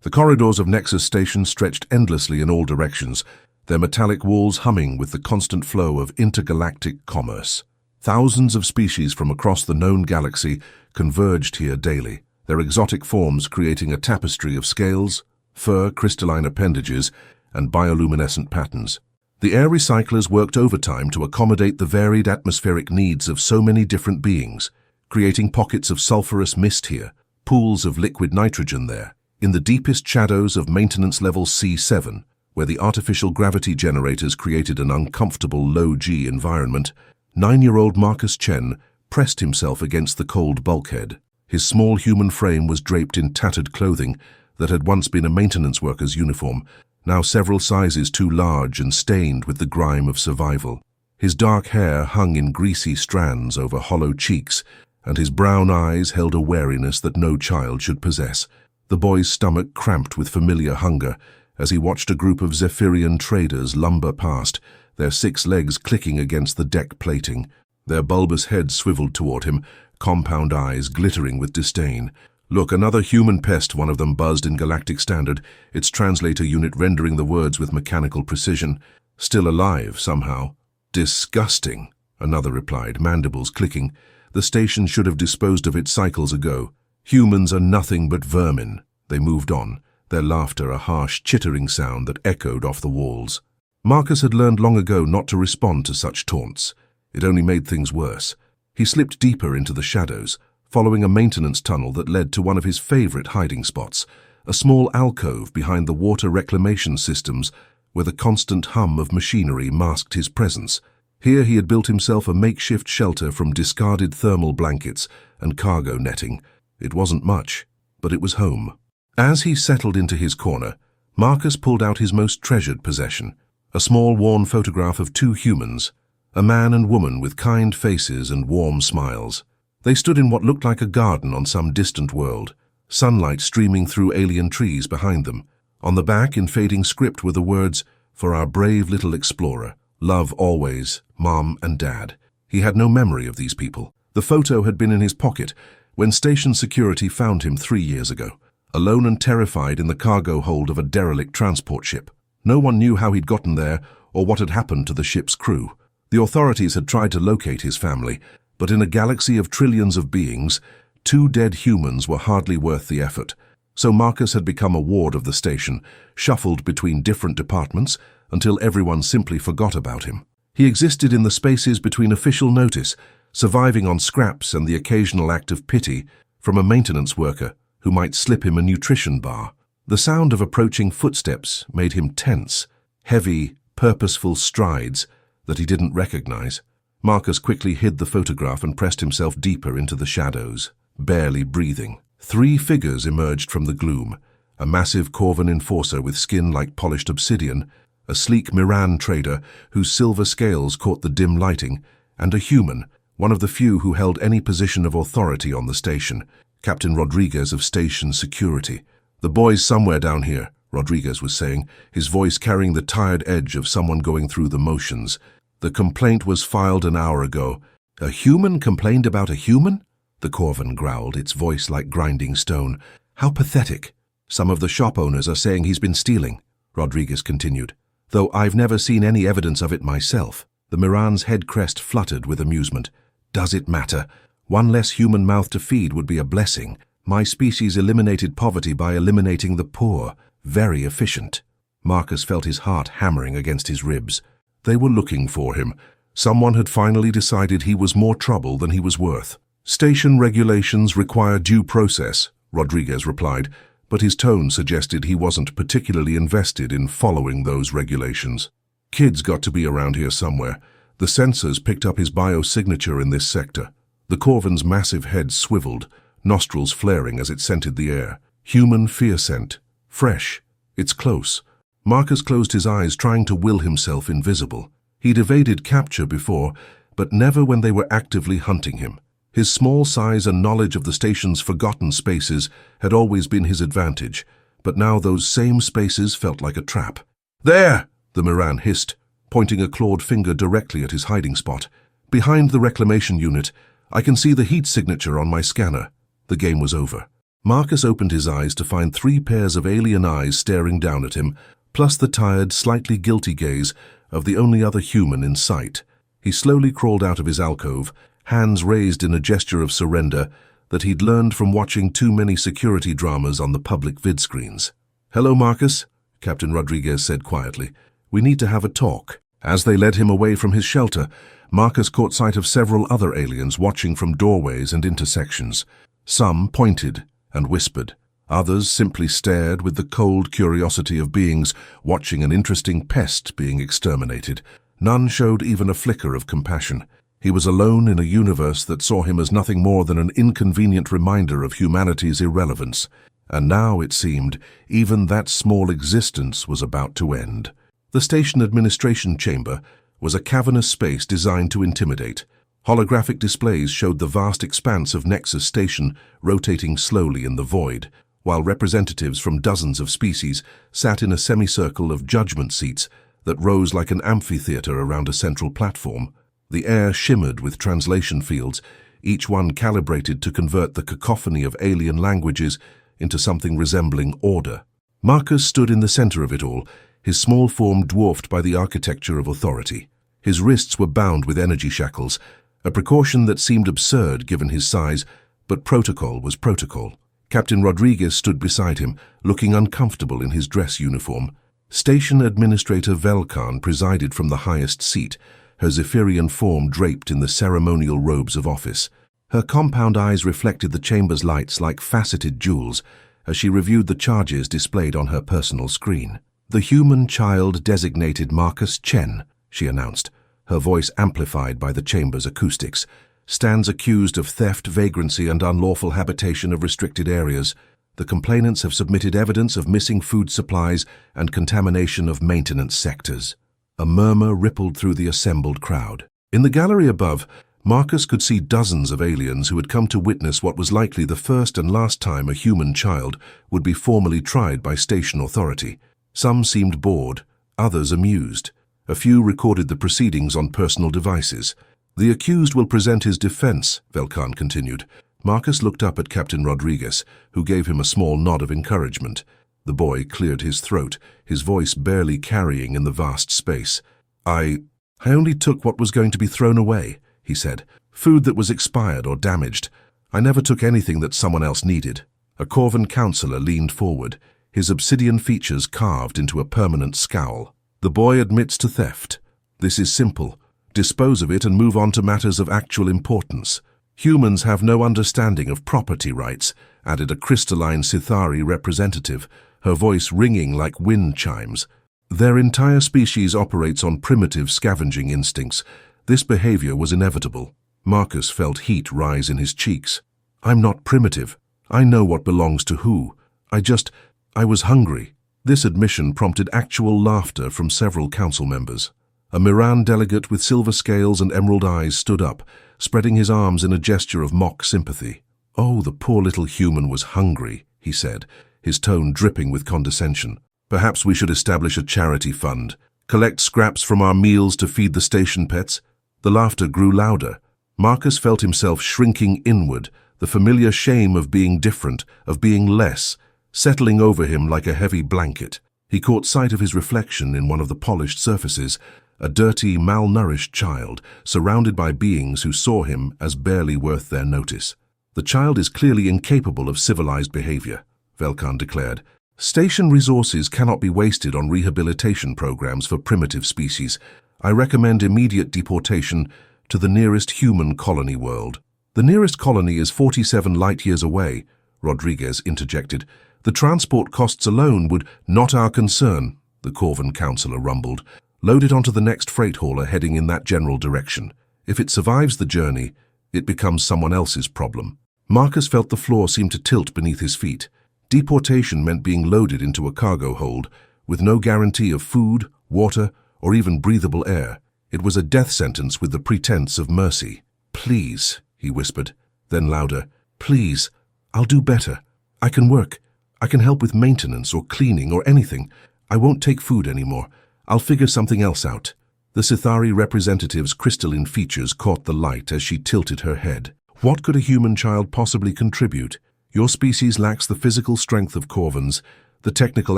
The corridors of Nexus Station stretched endlessly in all directions, their metallic walls humming with the constant flow of intergalactic commerce. Thousands of species from across the known galaxy converged here daily, their exotic forms creating a tapestry of scales, fur, crystalline appendages, and bioluminescent patterns. The air recyclers worked overtime to accommodate the varied atmospheric needs of so many different beings, creating pockets of sulfurous mist here, pools of liquid nitrogen there. In the deepest shadows of maintenance level C7, where the artificial gravity generators created an uncomfortable low-G environment, 9-year-old Marcus Chen pressed himself against the cold bulkhead. His small human frame was draped in tattered clothing that had once been a maintenance worker's uniform, now several sizes too large and stained with the grime of survival. His dark hair hung in greasy strands over hollow cheeks, and his brown eyes held a wariness that no child should possess. The boy's stomach cramped with familiar hunger as he watched a group of Zephyrian traders lumber past, their 6 legs clicking against the deck plating. Their bulbous heads swiveled toward him, compound eyes glittering with disdain. "Look, another human pest," one of them buzzed in Galactic Standard, its translator unit rendering the words with mechanical precision. "Still alive, somehow." "Disgusting," another replied, mandibles clicking. "The station should have disposed of it cycles ago. Humans are nothing but vermin." They moved on, their laughter a harsh, chittering sound that echoed off the walls. Marcus had learned long ago not to respond to such taunts. It only made things worse. He slipped deeper into the shadows, following a maintenance tunnel that led to one of his favorite hiding spots, a small alcove behind the water reclamation systems where the constant hum of machinery masked his presence. Here he had built himself a makeshift shelter from discarded thermal blankets and cargo netting. It wasn't much, but it was home. As he settled into his corner, Marcus pulled out his most treasured possession, a small worn photograph of 2 humans, a man and woman with kind faces and warm smiles. They stood in what looked like a garden on some distant world, sunlight streaming through alien trees behind them. On the back, in fading script, were the words, "For our brave little explorer, love always, Mom and Dad." He had no memory of these people. The photo had been in his pocket when station security found him 3 years ago, alone and terrified in the cargo hold of a derelict transport ship. No one knew how he'd gotten there or what had happened to the ship's crew. The authorities had tried to locate his family, but in a galaxy of trillions of beings, 2 dead humans were hardly worth the effort. So Marcus had become a ward of the station, shuffled between different departments until everyone simply forgot about him. He existed in the spaces between official notice, surviving on scraps and the occasional act of pity from a maintenance worker who might slip him a nutrition bar. The sound of approaching footsteps made him tense, heavy, purposeful strides that he didn't recognize. Marcus quickly hid the photograph and pressed himself deeper into the shadows, barely breathing. 3 figures emerged from the gloom, a massive Corvan enforcer with skin like polished obsidian, a sleek Miran trader whose silver scales caught the dim lighting, and a human, one of the few who held any position of authority on the station, Captain Rodriguez of Station Security. "The boy's somewhere down here," Rodriguez was saying, his voice carrying the tired edge of someone going through the motions. "The complaint was filed an hour ago." "A human complained about a human?" the Corvan growled, its voice like grinding stone. "How pathetic." "Some of the shop owners are saying he's been stealing," Rodriguez continued, "though I've never seen any evidence of it myself." The Miran's head crest fluttered with amusement. "Does it matter? One less human mouth to feed would be a blessing. My species eliminated poverty by eliminating the poor. Very efficient." Marcus felt his heart hammering against his ribs. They were looking for him. Someone had finally decided he was more trouble than he was worth. "Station regulations require due process," Rodriguez replied, but his tone suggested he wasn't particularly invested in following those regulations. "Kid's got to be around here somewhere. The sensors picked up his biosignature in this sector." The Corvan's massive head swiveled, nostrils flaring as it scented the air. Human fear scent. Fresh. It's close. Marcus closed his eyes, trying to will himself invisible. He'd evaded capture before, but never when they were actively hunting him. His small size and knowledge of the station's forgotten spaces had always been his advantage, but now those same spaces felt like a trap. "There!" the Miran hissed, pointing a clawed finger directly at his hiding spot. "Behind the reclamation unit. I can see the heat signature on my scanner." The game was over. Marcus opened his eyes to find 3 pairs of alien eyes staring down at him, plus the tired, slightly guilty gaze of the only other human in sight. He slowly crawled out of his alcove, hands raised in a gesture of surrender that he'd learned from watching too many security dramas on the public vid screens. "Hello, Marcus," Captain Rodriguez said quietly. "We need to have a talk." As they led him away from his shelter, Marcus caught sight of several other aliens watching from doorways and intersections. Some pointed and whispered. Others simply stared with the cold curiosity of beings watching an interesting pest being exterminated. None showed even a flicker of compassion. He was alone in a universe that saw him as nothing more than an inconvenient reminder of humanity's irrelevance. And now, it seemed, even that small existence was about to end. The station administration chamber was a cavernous space designed to intimidate. Holographic displays showed the vast expanse of Nexus Station rotating slowly in the void, while representatives from dozens of species sat in a semicircle of judgment seats that rose like an amphitheater around a central platform. The air shimmered with translation fields, each one calibrated to convert the cacophony of alien languages into something resembling order. Marcus stood in the center of it all, his small form dwarfed by the architecture of authority. His wrists were bound with energy shackles, a precaution that seemed absurd given his size, but protocol was protocol. Captain Rodriguez stood beside him, looking uncomfortable in his dress uniform. Station Administrator Velkan presided from the highest seat, her Zephyrian form draped in the ceremonial robes of office. Her compound eyes reflected the chamber's lights like faceted jewels as she reviewed the charges displayed on her personal screen. "The human child designated Marcus Chen," she announced, her voice amplified by the chamber's acoustics, "stands accused of theft, vagrancy, and unlawful habitation of restricted areas. The complainants have submitted evidence of missing food supplies and contamination of maintenance sectors." A murmur rippled through the assembled crowd. In the gallery above, Marcus could see dozens of aliens who had come to witness what was likely the first and last time a human child would be formally tried by station authority. Some seemed bored, others amused. A few recorded the proceedings on personal devices. "The accused will present his defense," Velkan continued. Marcus looked up at Captain Rodriguez, who gave him a small nod of encouragement. The boy cleared his throat, his voice barely carrying in the vast space. I only took what was going to be thrown away," he said. "Food that was expired or damaged. I never took anything that someone else needed." A Corvan counselor leaned forward, his obsidian features carved into a permanent scowl. "The boy admits to theft. This is simple. Dispose of it and move on to matters of actual importance. Humans have no understanding of property rights," added a crystalline Sithari representative, her voice ringing like wind chimes. "Their entire species operates on primitive scavenging instincts. This behavior was inevitable." Marcus felt heat rise in his cheeks. "I'm not primitive. I know what belongs to who. I was hungry." This admission prompted actual laughter from several council members. A Miran delegate with silver scales and emerald eyes stood up, spreading his arms in a gesture of mock sympathy. "Oh, the poor little human was hungry," he said, his tone dripping with condescension. "Perhaps we should establish a charity fund, collect scraps from our meals to feed the station pets." The laughter grew louder. Marcus felt himself shrinking inward, the familiar shame of being different, of being less, settling over him like a heavy blanket. He caught sight of his reflection in one of the polished surfaces, a dirty, malnourished child, surrounded by beings who saw him as barely worth their notice. "The child is clearly incapable of civilized behavior," Velkan declared. "Station resources cannot be wasted on rehabilitation programs for primitive species. I recommend immediate deportation to the nearest human colony world." "The nearest colony is 47 light-years away," Rodriguez interjected. "The transport costs alone would—" "Not our concern," the Corvan counselor rumbled. "Load it onto the next freight hauler heading in that general direction. If it survives the journey, it becomes someone else's problem." Marcus felt the floor seem to tilt beneath his feet. Deportation meant being loaded into a cargo hold, with no guarantee of food, water, or even breathable air. It was a death sentence with the pretense of mercy. "Please," he whispered, then louder, "Please, I'll do better. I can work. I can help with maintenance or cleaning or anything. I won't take food anymore. I'll figure something else out." The Sithari representative's crystalline features caught the light as she tilted her head. What could a human child possibly contribute? Your species lacks the physical strength of Corvans, the technical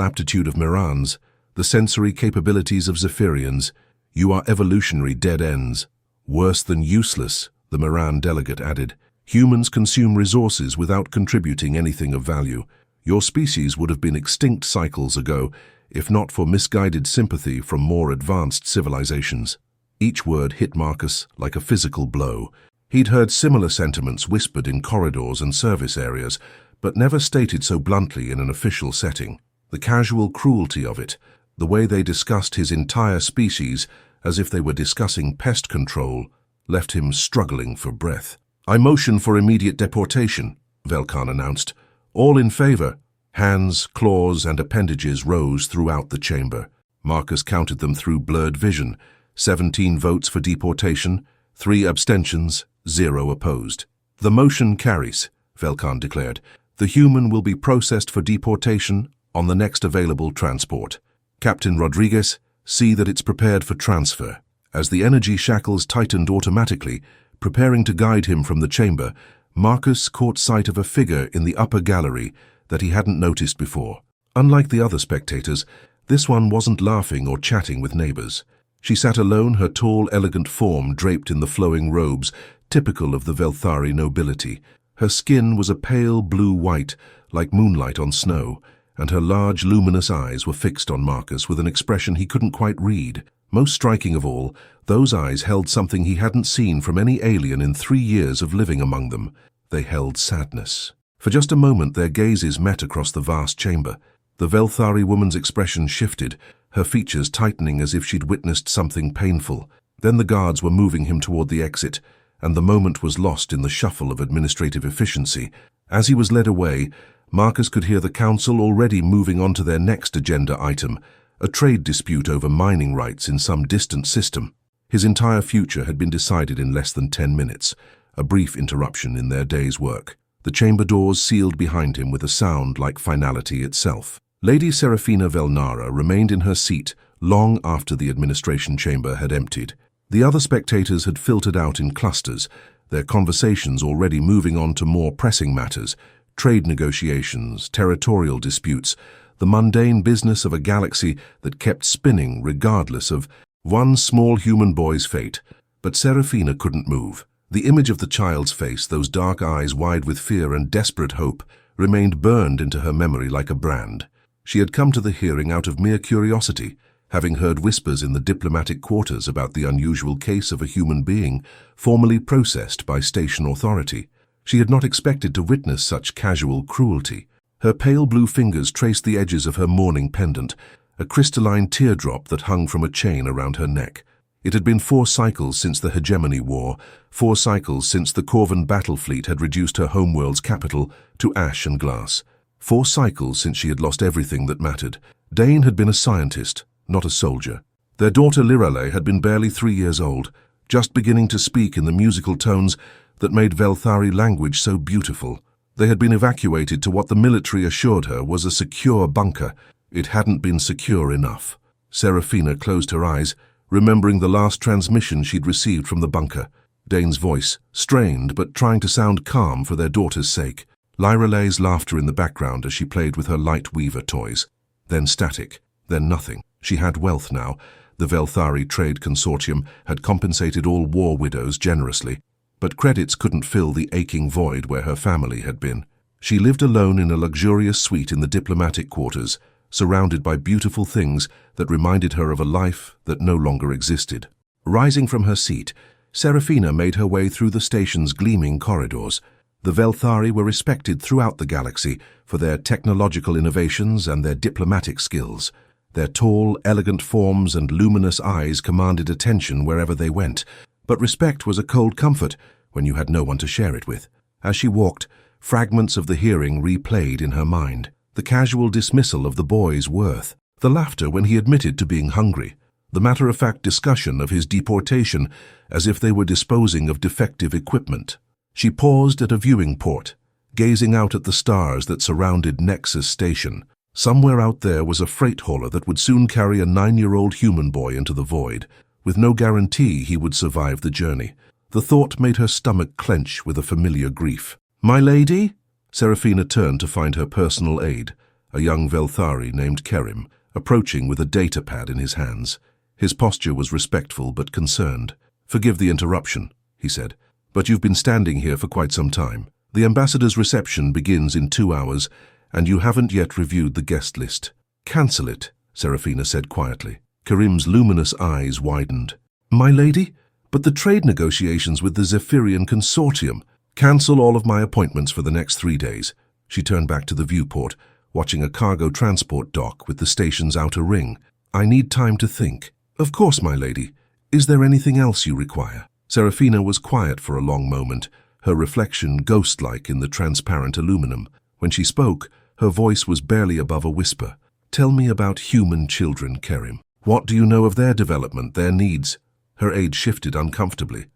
aptitude of Mirans, the sensory capabilities of Zephyrians. You are evolutionary dead ends. Worse than useless, the Miran delegate added. Humans consume resources without contributing anything of value. Your species would have been extinct cycles ago, if not for misguided sympathy from more advanced civilizations. Each word hit Marcus like a physical blow. He'd heard similar sentiments whispered in corridors and service areas, but never stated so bluntly in an official setting. The casual cruelty of it, the way they discussed his entire species as if they were discussing pest control, left him struggling for breath. "I motion for immediate deportation," Velkan announced. "All in favor." Hands, claws, and appendages rose throughout the chamber. Marcus counted them through blurred vision. 17 votes for deportation, 3 abstentions, 0 opposed. "The motion carries," Velkan declared. "The human will be processed for deportation on the next available transport. Captain Rodriguez, see that it's prepared for transfer." As the energy shackles tightened automatically, preparing to guide him from the chamber, Marcus caught sight of a figure in the upper gallery that he hadn't noticed before. Unlike the other spectators, this one wasn't laughing or chatting with neighbors. She sat alone, her tall, elegant form draped in the flowing robes, typical of the Velthari nobility. Her skin was a pale blue-white, like moonlight on snow, and her large, luminous eyes were fixed on Marcus with an expression he couldn't quite read. Most striking of all, those eyes held something he hadn't seen from any alien in 3 years of living among them. They held sadness. For just a moment their gazes met across the vast chamber. The Velthari woman's expression shifted, her features tightening as if she'd witnessed something painful. Then the guards were moving him toward the exit, and the moment was lost in the shuffle of administrative efficiency. As he was led away, Marcus could hear the council already moving on to their next agenda item, a trade dispute over mining rights in some distant system. His entire future had been decided in less than 10 minutes, a brief interruption in their day's work. The chamber doors sealed behind him with a sound like finality itself. Lady Serafina Velnara remained in her seat long after the administration chamber had emptied. The other spectators had filtered out in clusters, their conversations already moving on to more pressing matters, trade negotiations, territorial disputes, the mundane business of a galaxy that kept spinning regardless of one small human boy's fate. But Serafina couldn't move. The image of the child's face, those dark eyes wide with fear and desperate hope, remained burned into her memory like a brand. She had come to the hearing out of mere curiosity, having heard whispers in the diplomatic quarters about the unusual case of a human being formally processed by station authority. She had not expected to witness such casual cruelty. Her pale blue fingers traced the edges of her mourning pendant, a crystalline teardrop that hung from a chain around her neck. It had been 4 cycles since the Hegemony War, 4 cycles since the Corvan battle fleet had reduced her homeworld's capital to ash and glass. 4 cycles since she had lost everything that mattered. Dane had been a scientist, not a soldier. Their daughter Lirale had been barely 3 years old, just beginning to speak in the musical tones that made Velthari language so beautiful. They had been evacuated to what the military assured her was a secure bunker. It hadn't been secure enough. Serafina closed her eyes, remembering the last transmission she'd received from the bunker. Dane's voice, strained but trying to sound calm for their daughter's sake. Lirale's laughter in the background as she played with her light weaver toys. Then static, then nothing. She had wealth now. The Velthari Trade Consortium had compensated all war widows generously, but credits couldn't fill the aching void where her family had been. She lived alone in a luxurious suite in the diplomatic quarters, surrounded by beautiful things that reminded her of a life that no longer existed. Rising from her seat, Serafina made her way through the station's gleaming corridors. The Velthari were respected throughout the galaxy for their technological innovations and their diplomatic skills. Their tall, elegant forms and luminous eyes commanded attention wherever they went, but respect was a cold comfort when you had no one to share it with. As she walked, fragments of the hearing replayed in her mind. The casual dismissal of the boy's worth, the laughter when he admitted to being hungry, the matter-of-fact discussion of his deportation as if they were disposing of defective equipment. She paused at a viewing port, gazing out at the stars that surrounded Nexus Station. Somewhere out there was a freight hauler that would soon carry a 9-year-old human boy into the void, with no guarantee he would survive the journey. The thought made her stomach clench with a familiar grief. "My lady?" Serafina turned to find her personal aide, a young Velthari named Kerim, approaching with a data pad in his hands. His posture was respectful but concerned. "Forgive the interruption," he said, "but you've been standing here for quite some time. The ambassador's reception begins in 2 hours, and you haven't yet reviewed the guest list." "Cancel it," Serafina said quietly. Kerim's luminous eyes widened. "My lady? But the trade negotiations with the Zephyrian Consortium." "Cancel all of my appointments for the next 3 days." She turned back to the viewport, watching a cargo transport dock with the station's outer ring. "I need time to think." "Of course, my lady. Is there anything else you require?" Serafina was quiet for a long moment, her reflection ghost-like in the transparent aluminum. When she spoke, her voice was barely above a whisper. "Tell me about human children, Kerim. What do you know of their development, their needs?" Her aide shifted uncomfortably.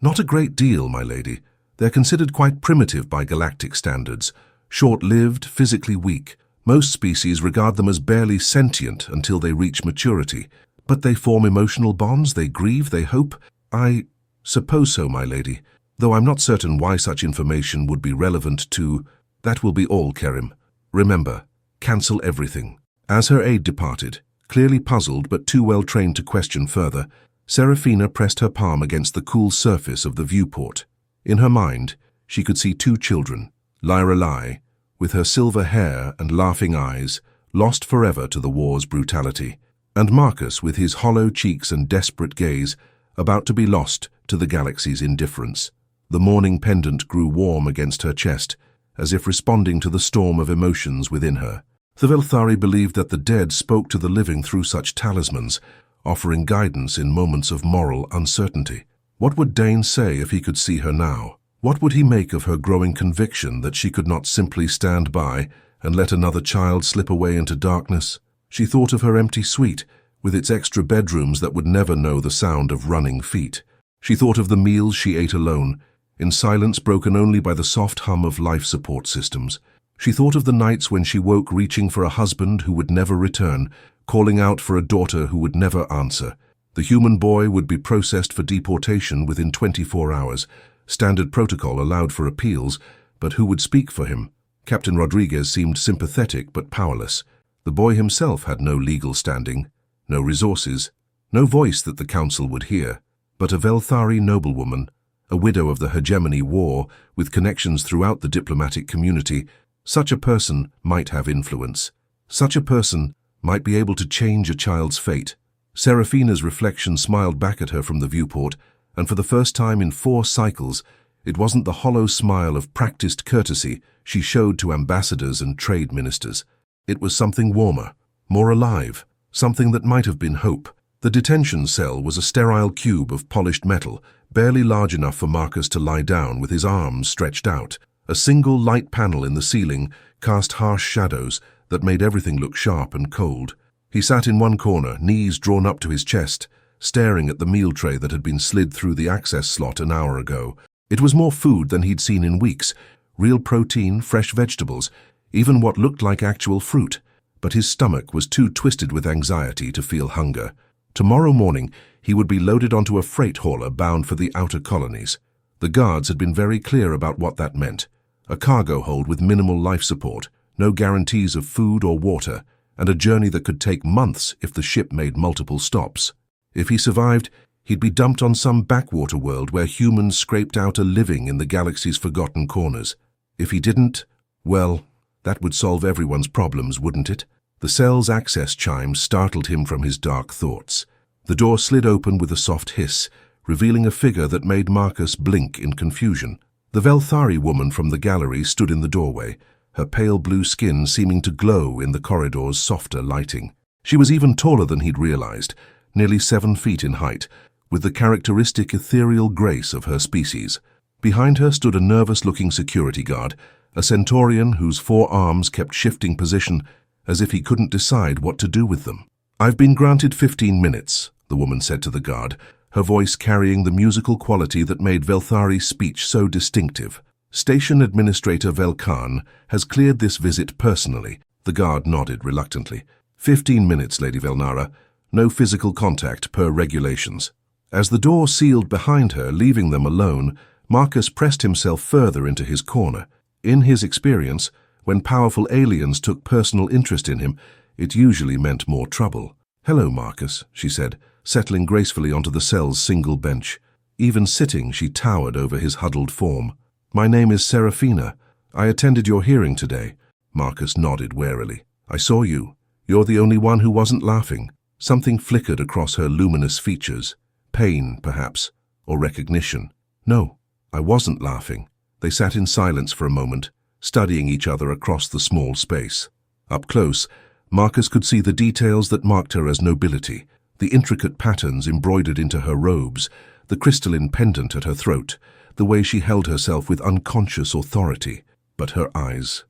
Not a great deal, my lady. They're considered quite primitive by galactic standards. Short-lived, physically weak. Most species regard them as barely sentient until they reach maturity. But they form emotional bonds, they grieve, they hope. I suppose so, my lady, though I'm not certain why such information would be relevant to... That will be all, Kerim. Remember, cancel everything. As her aide departed, clearly puzzled but too well trained to question further, Serafina pressed her palm against the cool surface of the viewport. In her mind, she could see 2 children, Lyra Lai, with her silver hair and laughing eyes, lost forever to the war's brutality, and Marcus with his hollow cheeks and desperate gaze, about to be lost to the galaxy's indifference. The morning pendant grew warm against her chest, as if responding to the storm of emotions within her. The Velthari believed that the dead spoke to the living through such talismans, offering guidance in moments of moral uncertainty. What would Dane say if he could see her now? What would he make of her growing conviction that she could not simply stand by and let another child slip away into darkness? She thought of her empty suite, with its extra bedrooms that would never know the sound of running feet. She thought of the meals she ate alone, in silence broken only by the soft hum of life support systems. She thought of the nights when she woke reaching for a husband who would never return, calling out for a daughter who would never answer. The human boy would be processed for deportation within 24 hours. Standard protocol allowed for appeals, but who would speak for him? Captain Rodriguez seemed sympathetic but powerless. The boy himself had no legal standing, no resources, no voice that the council would hear. But a Velthari noblewoman, a widow of the hegemony war, with connections throughout the diplomatic community, such a person might have influence. Such a person might be able to change a child's fate. Serafina's reflection smiled back at her from the viewport, and for the first time in 4 cycles, it wasn't the hollow smile of practiced courtesy she showed to ambassadors and trade ministers. It was something warmer, more alive, something that might have been hope. The detention cell was a sterile cube of polished metal, barely large enough for Marcus to lie down with his arms stretched out. A single light panel in the ceiling cast harsh shadows that made everything look sharp and cold. He sat in one corner, knees drawn up to his chest, staring at the meal tray that had been slid through the access slot an hour ago. It was more food than he'd seen in weeks, real protein, fresh vegetables, even what looked like actual fruit. But his stomach was too twisted with anxiety to feel hunger. Tomorrow morning, he would be loaded onto a freight hauler bound for the outer colonies. The guards had been very clear about what that meant. A cargo hold with minimal life support, no guarantees of food or water, and a journey that could take months if the ship made multiple stops. If he survived, he'd be dumped on some backwater world where humans scraped out a living in the galaxy's forgotten corners. If he didn't, well, that would solve everyone's problems, wouldn't it? The cell's access chime startled him from his dark thoughts. The door slid open with a soft hiss, revealing a figure that made Marcus blink in confusion. The Velthari woman from the gallery stood in the doorway, her pale blue skin seeming to glow in the corridor's softer lighting. She was even taller than he'd realized, nearly 7 feet in height, with the characteristic ethereal grace of her species. Behind her stood a nervous-looking security guard, a Centaurian whose 4 arms kept shifting position as if he couldn't decide what to do with them. "I've been granted 15 minutes, the woman said to the guard, her voice carrying the musical quality that made Velthari's speech so distinctive. "Station Administrator Velkan has cleared this visit personally." The guard nodded reluctantly. 15 minutes, Lady Velnara. No physical contact per regulations." As the door sealed behind her, leaving them alone, Marcus pressed himself further into his corner. In his experience, when powerful aliens took personal interest in him, it usually meant more trouble. "Hello, Marcus," she said, settling gracefully onto the cell's single bench. Even sitting, she towered over his huddled form. "My name is Serafina. I attended your hearing today." Marcus nodded warily. "I saw you. You're the only one who wasn't laughing." Something flickered across her luminous features. Pain, perhaps, or recognition. "No, I wasn't laughing." They sat in silence for a moment, studying each other across the small space. Up close, Marcus could see the details that marked her as nobility, the intricate patterns embroidered into her robes, the crystalline pendant at her throat, the way she held herself with unconscious authority. But her eyes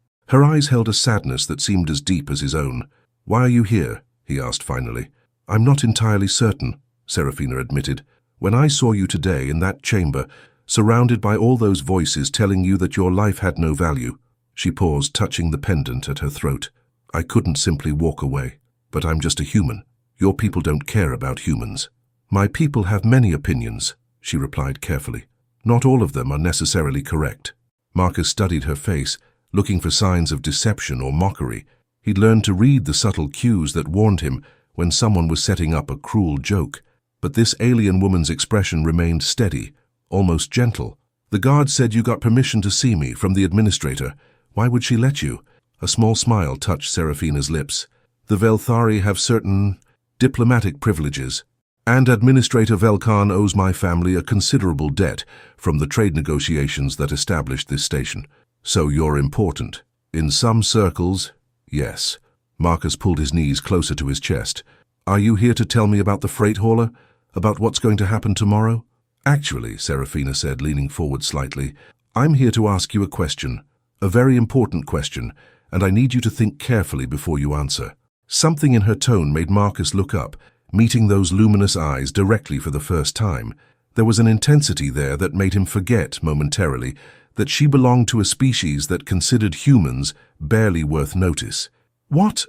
held a sadness that seemed as deep as his own. "Why are you here?" he asked finally. "I'm not entirely certain," Serafina admitted. "When I saw you today in that chamber, surrounded by all those voices telling you that your life had no value," she paused, touching the pendant at her throat, "I couldn't simply walk away. But I'm just a human. Your people don't care about humans." "My people have many opinions," she replied carefully. "Not all of them are necessarily correct." Marcus studied her face, looking for signs of deception or mockery. He'd learned to read the subtle cues that warned him when someone was setting up a cruel joke. But this alien woman's expression remained steady, almost gentle. "The guard said you got permission to see me from the administrator. Why would she let you?" A small smile touched Serafina's lips. "The Velthari have certain diplomatic privileges, and Administrator Velkan owes my family a considerable debt from the trade negotiations that established this station. So you're important. In some circles, yes." Marcus pulled his knees closer to his chest. "Are you here to tell me about the freight hauler? About what's going to happen tomorrow?" "Actually," Serafina said, leaning forward slightly, "I'm here to ask you a question. A very important question, and I need you to think carefully before you answer." Something in her tone made Marcus look up, meeting those luminous eyes directly for the first time. There was an intensity there that made him forget, momentarily, that she belonged to a species that considered humans barely worth notice. What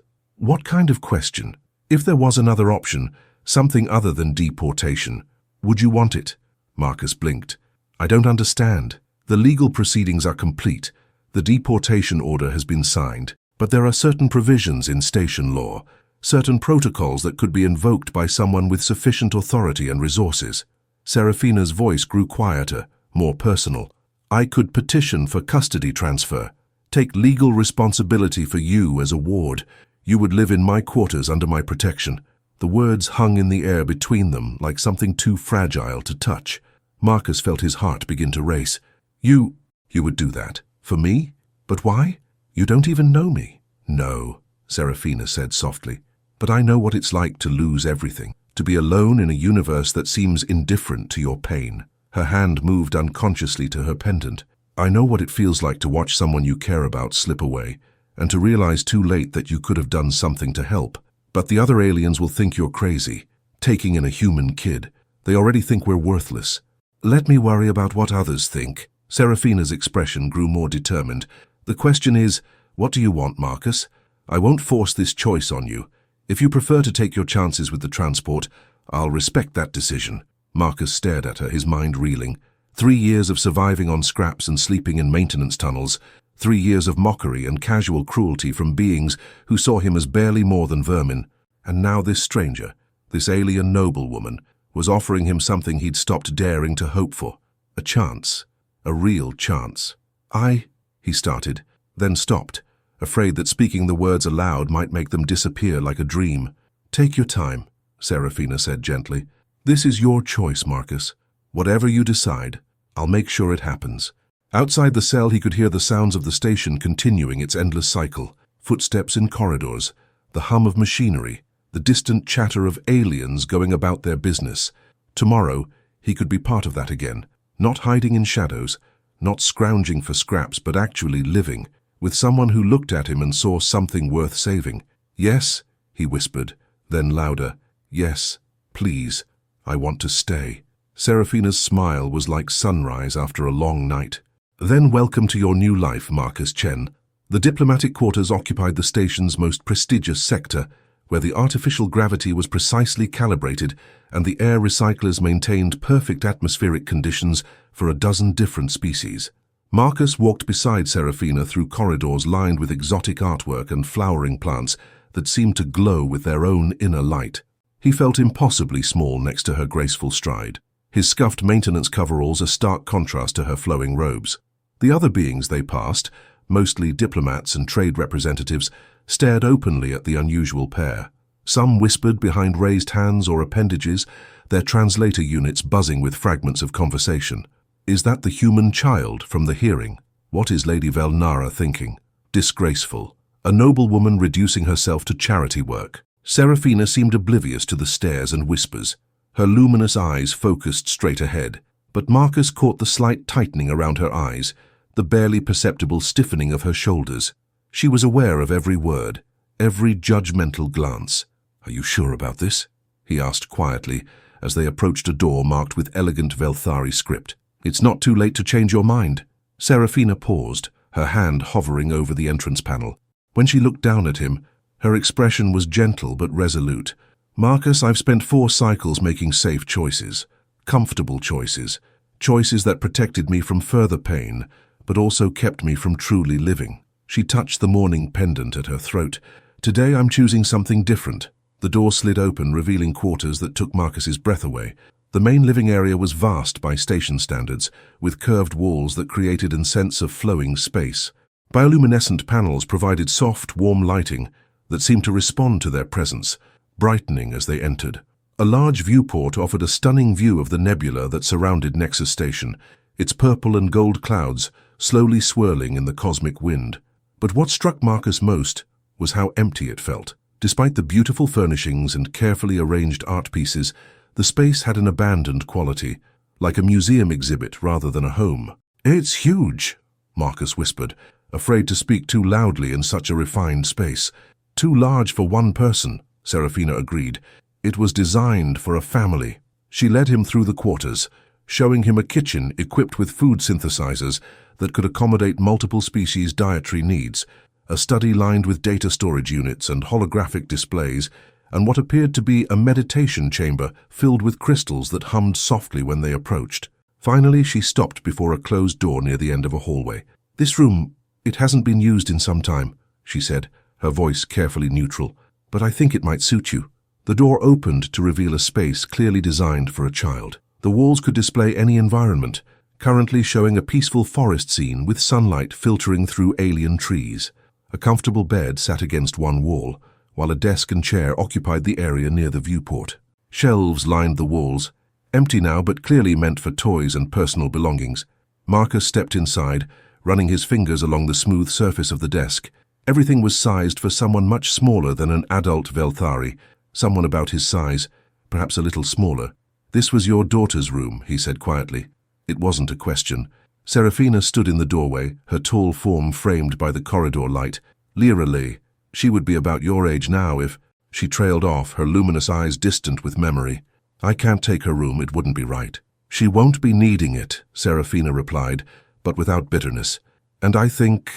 kind of question? If there was another option, something other than deportation, would you want it? Marcus blinked. "I don't understand. The legal proceedings are complete. The deportation order has been signed, but there are certain provisions in station law, certain protocols that could be invoked by someone with sufficient authority and resources." Serafina's voice grew quieter, more personal. "I could petition for custody transfer, take legal responsibility for you as a ward. You would live in my quarters under my protection." The words hung in the air between them like something too fragile to touch. Marcus felt his heart begin to race. You would do that? For me? But why? You don't even know me." "No," Serafina said softly. "But I know what it's like to lose everything, to be alone in a universe that seems indifferent to your pain." Her hand moved unconsciously to her pendant. "I know what it feels like to watch someone you care about slip away, and to realize too late that you could have done something to help. But the other aliens will think you're crazy, taking in a human kid. They already think we're worthless. Let me worry about what others think." Serafina's expression grew more determined. "The question is, what do you want, Marcus? I won't force this choice on you. If you prefer to take your chances with the transport, I'll respect that decision." Marcus stared at her, his mind reeling. 3 years of surviving on scraps and sleeping in maintenance tunnels, 3 years of mockery and casual cruelty from beings who saw him as barely more than vermin. And now this stranger, this alien noblewoman, was offering him something he'd stopped daring to hope for. A chance. A real chance. He started, then stopped, afraid that speaking the words aloud might make them disappear like a dream. "Take your time," Serafina said gently. "This is your choice, Marcus. Whatever you decide, I'll make sure it happens." Outside the cell, he could hear the sounds of the station continuing its endless cycle. Footsteps in corridors, the hum of machinery, the distant chatter of aliens going about their business. Tomorrow, he could be part of that again, not hiding in shadows, not scrounging for scraps, but actually living, with someone who looked at him and saw something worth saving. "Yes," he whispered, then louder, "Yes, please, I want to stay." Serafina's smile was like sunrise after a long night. "Then welcome to your new life, Marcus Chen." The diplomatic quarters occupied the station's most prestigious sector, where the artificial gravity was precisely calibrated and the air recyclers maintained perfect atmospheric conditions for a dozen different species. Marcus walked beside Serafina through corridors lined with exotic artwork and flowering plants that seemed to glow with their own inner light. He felt impossibly small next to her graceful stride, his scuffed maintenance coveralls a stark contrast to her flowing robes. The other beings they passed, mostly diplomats and trade representatives, stared openly at the unusual pair. Some whispered behind raised hands or appendages, their translator units buzzing with fragments of conversation. Is that the human child from the hearing? What is Lady Velnara thinking? Disgraceful. A noblewoman reducing herself to charity work. Serafina seemed oblivious to the stares and whispers, her luminous eyes focused straight ahead. But Marcus caught the slight tightening around her eyes, the barely perceptible stiffening of her shoulders. She was aware of every word, every judgmental glance. "Are you sure about this?" he asked quietly as they approached a door marked with elegant Velthari script. "It's not too late to change your mind." Serafina paused, her hand hovering over the entrance panel. When she looked down at him, her expression was gentle but resolute. "Marcus, I've spent 4 cycles making safe choices, comfortable choices, choices that protected me from further pain, but also kept me from truly living." She touched the mourning pendant at her throat. "Today I'm choosing something different." The door slid open, revealing quarters that took Marcus's breath away. The main living area was vast by station standards, with curved walls that created a sense of flowing space. Bioluminescent panels provided soft, warm lighting that seemed to respond to their presence, brightening as they entered. A large viewport offered a stunning view of the nebula that surrounded Nexus Station, its purple and gold clouds slowly swirling in the cosmic wind. But what struck Marcus most was how empty it felt. Despite the beautiful furnishings and carefully arranged art pieces, the space had an abandoned quality, like a museum exhibit rather than a home. "It's huge," Marcus whispered, afraid to speak too loudly in such a refined space. "Too large for one person," Serafina agreed. "It was designed for a family." She led him through the quarters, showing him a kitchen equipped with food synthesizers that could accommodate multiple species' dietary needs, a study lined with data storage units and holographic displays, and what appeared to be a meditation chamber filled with crystals that hummed softly when they approached. Finally, she stopped before a closed door near the end of a hallway. "This room, it hasn't been used in some time," she said, her voice carefully neutral, "but I think it might suit you." The door opened to reveal a space clearly designed for a child. The walls could display any environment, currently showing a peaceful forest scene with sunlight filtering through alien trees. A comfortable bed sat against one wall, while a desk and chair occupied the area near the viewport. Shelves lined the walls, empty now but clearly meant for toys and personal belongings. Marcus stepped inside, running his fingers along the smooth surface of the desk. Everything was sized for someone much smaller than an adult Velthari, someone about his size, perhaps a little smaller. "This was your daughter's room," he said quietly. It wasn't a question. Serafina stood in the doorway, her tall form framed by the corridor light. "Lyra Lee, she would be about your age now if—" She trailed off, her luminous eyes distant with memory. "I can't take her room, it wouldn't be right." "She won't be needing it," Serafina replied, but without bitterness. "And I think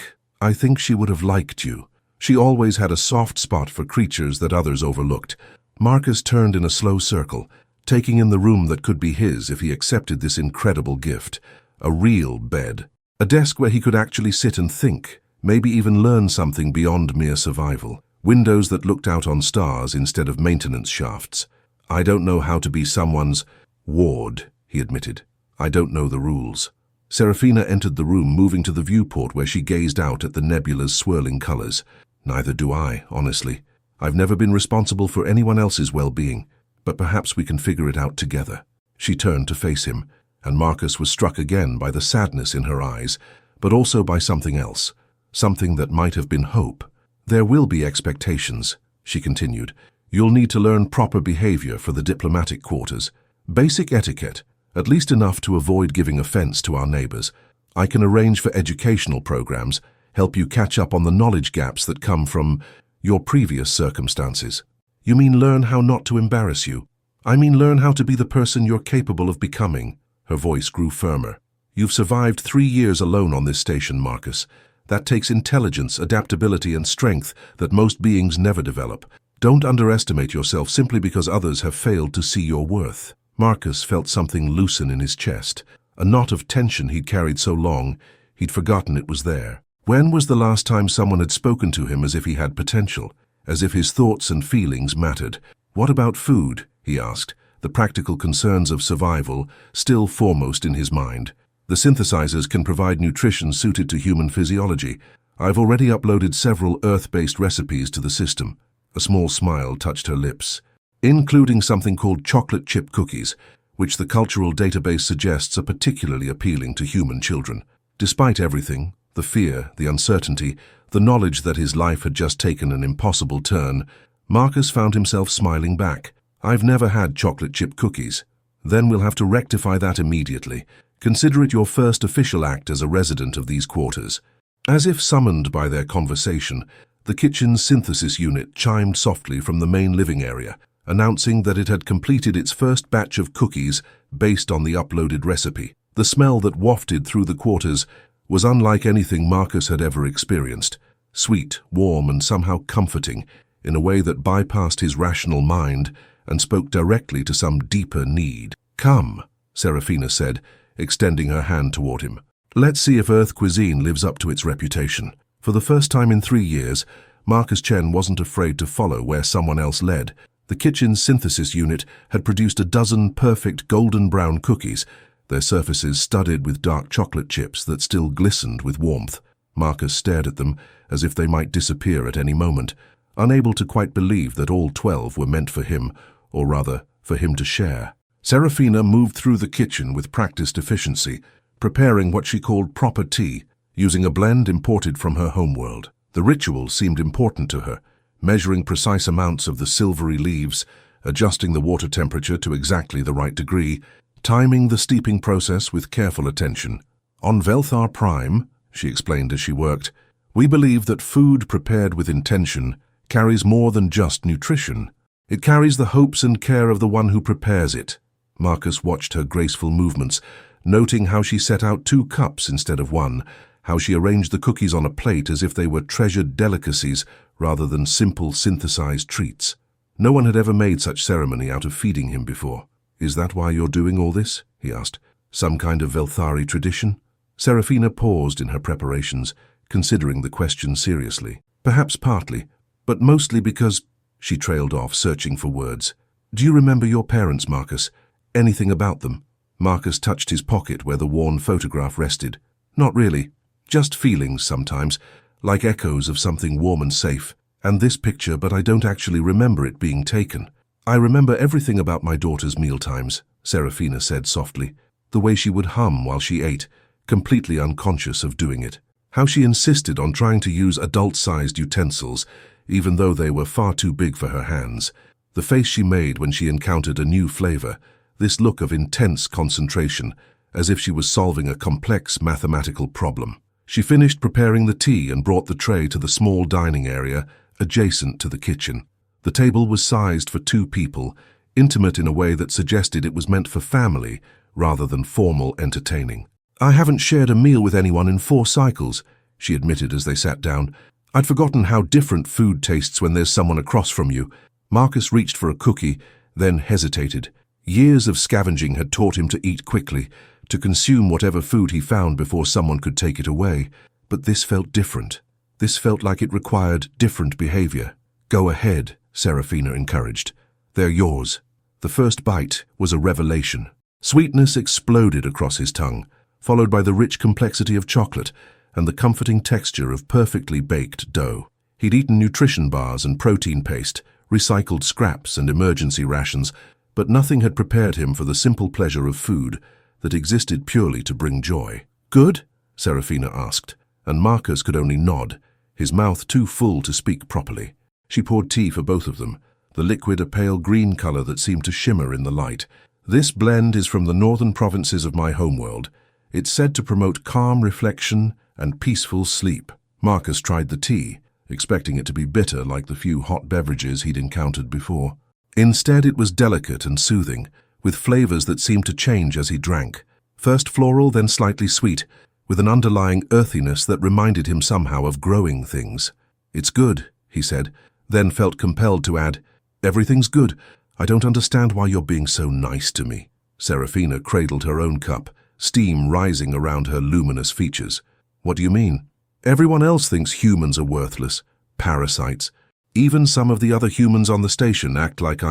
she would have liked you." She always had a soft spot for creatures that others overlooked. Marcus turned in a slow circle, taking in the room that could be his if he accepted this incredible gift. A real bed. A desk where he could actually sit and think, maybe even learn something beyond mere survival. Windows that looked out on stars instead of maintenance shafts. "I don't know how to be someone's ward," he admitted. "I don't know the rules." Serafina entered the room, moving to the viewport where she gazed out at the nebula's swirling colors. "Neither do I, honestly. I've never been responsible for anyone else's well-being, but perhaps we can figure it out together." She turned to face him, and Marcus was struck again by the sadness in her eyes, but also by something else, something that might have been hope. "There will be expectations," she continued. "You'll need to learn proper behavior for the diplomatic quarters. Basic etiquette, at least enough to avoid giving offense to our neighbors. I can arrange for educational programs, help you catch up on the knowledge gaps that come from your previous circumstances." "You mean learn how not to embarrass you?" "I mean learn how to be the person you're capable of becoming." Her voice grew firmer. "You've survived 3 years alone on this station, Marcus. That takes intelligence, adaptability, and strength that most beings never develop. Don't underestimate yourself simply because others have failed to see your worth." Marcus felt something loosen in his chest, a knot of tension he'd carried so long He'd forgotten it was there. When was the last time someone had spoken to him as if he had potential, as if his thoughts and feelings mattered? What about food? He asked, the practical concerns of survival still foremost in his mind. The synthesizers can provide nutrition suited to human physiology. I've already uploaded several Earth-based recipes to the system. A small smile touched her lips. Including something called chocolate chip cookies, which the cultural database suggests are particularly appealing to human children. Despite everything, the fear, the uncertainty, the knowledge that his life had just taken an impossible turn, Marcus found himself smiling back. I've never had chocolate chip cookies. Then we'll have to rectify that immediately. Consider it your first official act as a resident of these quarters. As if summoned by their conversation, the kitchen's synthesis unit chimed softly from the main living area, announcing that it had completed its first batch of cookies based on the uploaded recipe. The smell that wafted through the quarters was unlike anything Marcus had ever experienced. Sweet, warm, and somehow comforting, in a way that bypassed his rational mind and spoke directly to some deeper need. "Come," Serafina said, extending her hand toward him. "Let's see if Earth cuisine lives up to its reputation." For the first time in 3 years, Marcus Chen wasn't afraid to follow where someone else led. The kitchen's synthesis unit had produced a dozen perfect golden brown cookies, their surfaces studded with dark chocolate chips that still glistened with warmth. Marcus stared at them as if they might disappear at any moment, unable to quite believe that all 12 were meant for him, or rather, for him to share. Serafina moved through the kitchen with practiced efficiency, preparing what she called proper tea, using a blend imported from her homeworld. The ritual seemed important to her, measuring precise amounts of the silvery leaves, adjusting the water temperature to exactly the right degree, timing the steeping process with careful attention. "On Velthar Prime," she explained as she worked, "we believe that food prepared with intention carries more than just nutrition. It carries the hopes and care of the one who prepares it." Marcus watched her graceful movements, noting how she set out 2 cups instead of 1, how she arranged the cookies on a plate as if they were treasured delicacies rather than simple synthesized treats. No one had ever made such ceremony out of feeding him before. "Is that why you're doing all this?" he asked. "Some kind of Velthari tradition?" Serafina paused in her preparations, considering the question seriously. "Perhaps partly, but mostly because—" She trailed off, searching for words. "Do you remember your parents, Marcus? Anything about them?" Marcus touched his pocket where the worn photograph rested. "Not really. Just feelings sometimes, like echoes of something warm and safe. And this picture, but I don't actually remember it being taken." "I remember everything about my daughter's mealtimes," Serafina said softly. "The way she would hum while she ate, completely unconscious of doing it. How she insisted on trying to use adult-sized utensils, even though they were far too big for her hands. The face she made when she encountered a new flavor, this look of intense concentration, as if she was solving a complex mathematical problem. She finished preparing the tea and brought the tray to the small dining area adjacent to the kitchen. The table was sized for 2 people, intimate in a way that suggested it was meant for family rather than formal entertaining. "I haven't shared a meal with anyone in 4 cycles, she admitted as they sat down. "I'd forgotten how different food tastes when there's someone across from you." Marcus reached for a cookie, then hesitated. Years of scavenging had taught him to eat quickly, to consume whatever food he found before someone could take it away. But this felt different. This felt like it required different behavior. "Go ahead," Serafina encouraged. "They're yours." The first bite was a revelation. Sweetness exploded across his tongue, followed by the rich complexity of chocolate and the comforting texture of perfectly baked dough. He'd eaten nutrition bars and protein paste, recycled scraps and emergency rations, but nothing had prepared him for the simple pleasure of food that existed purely to bring joy. "Good?" Serafina asked, and Marcus could only nod, his mouth too full to speak properly. She poured tea for both of them, the liquid a pale green color that seemed to shimmer in the light. "This blend is from the northern provinces of my homeworld. It's said to promote calm reflection and peaceful sleep." Marcus tried the tea, expecting it to be bitter like the few hot beverages he'd encountered before. Instead, it was delicate and soothing, with flavors that seemed to change as he drank. First floral, then slightly sweet, with an underlying earthiness that reminded him somehow of growing things. "It's good," he said, then felt compelled to add, "Everything's good. I don't understand why you're being so nice to me." Serafina cradled her own cup, steam rising around her luminous features. What do you mean? Everyone else thinks humans are worthless, parasites. Even some of the other humans on the station act like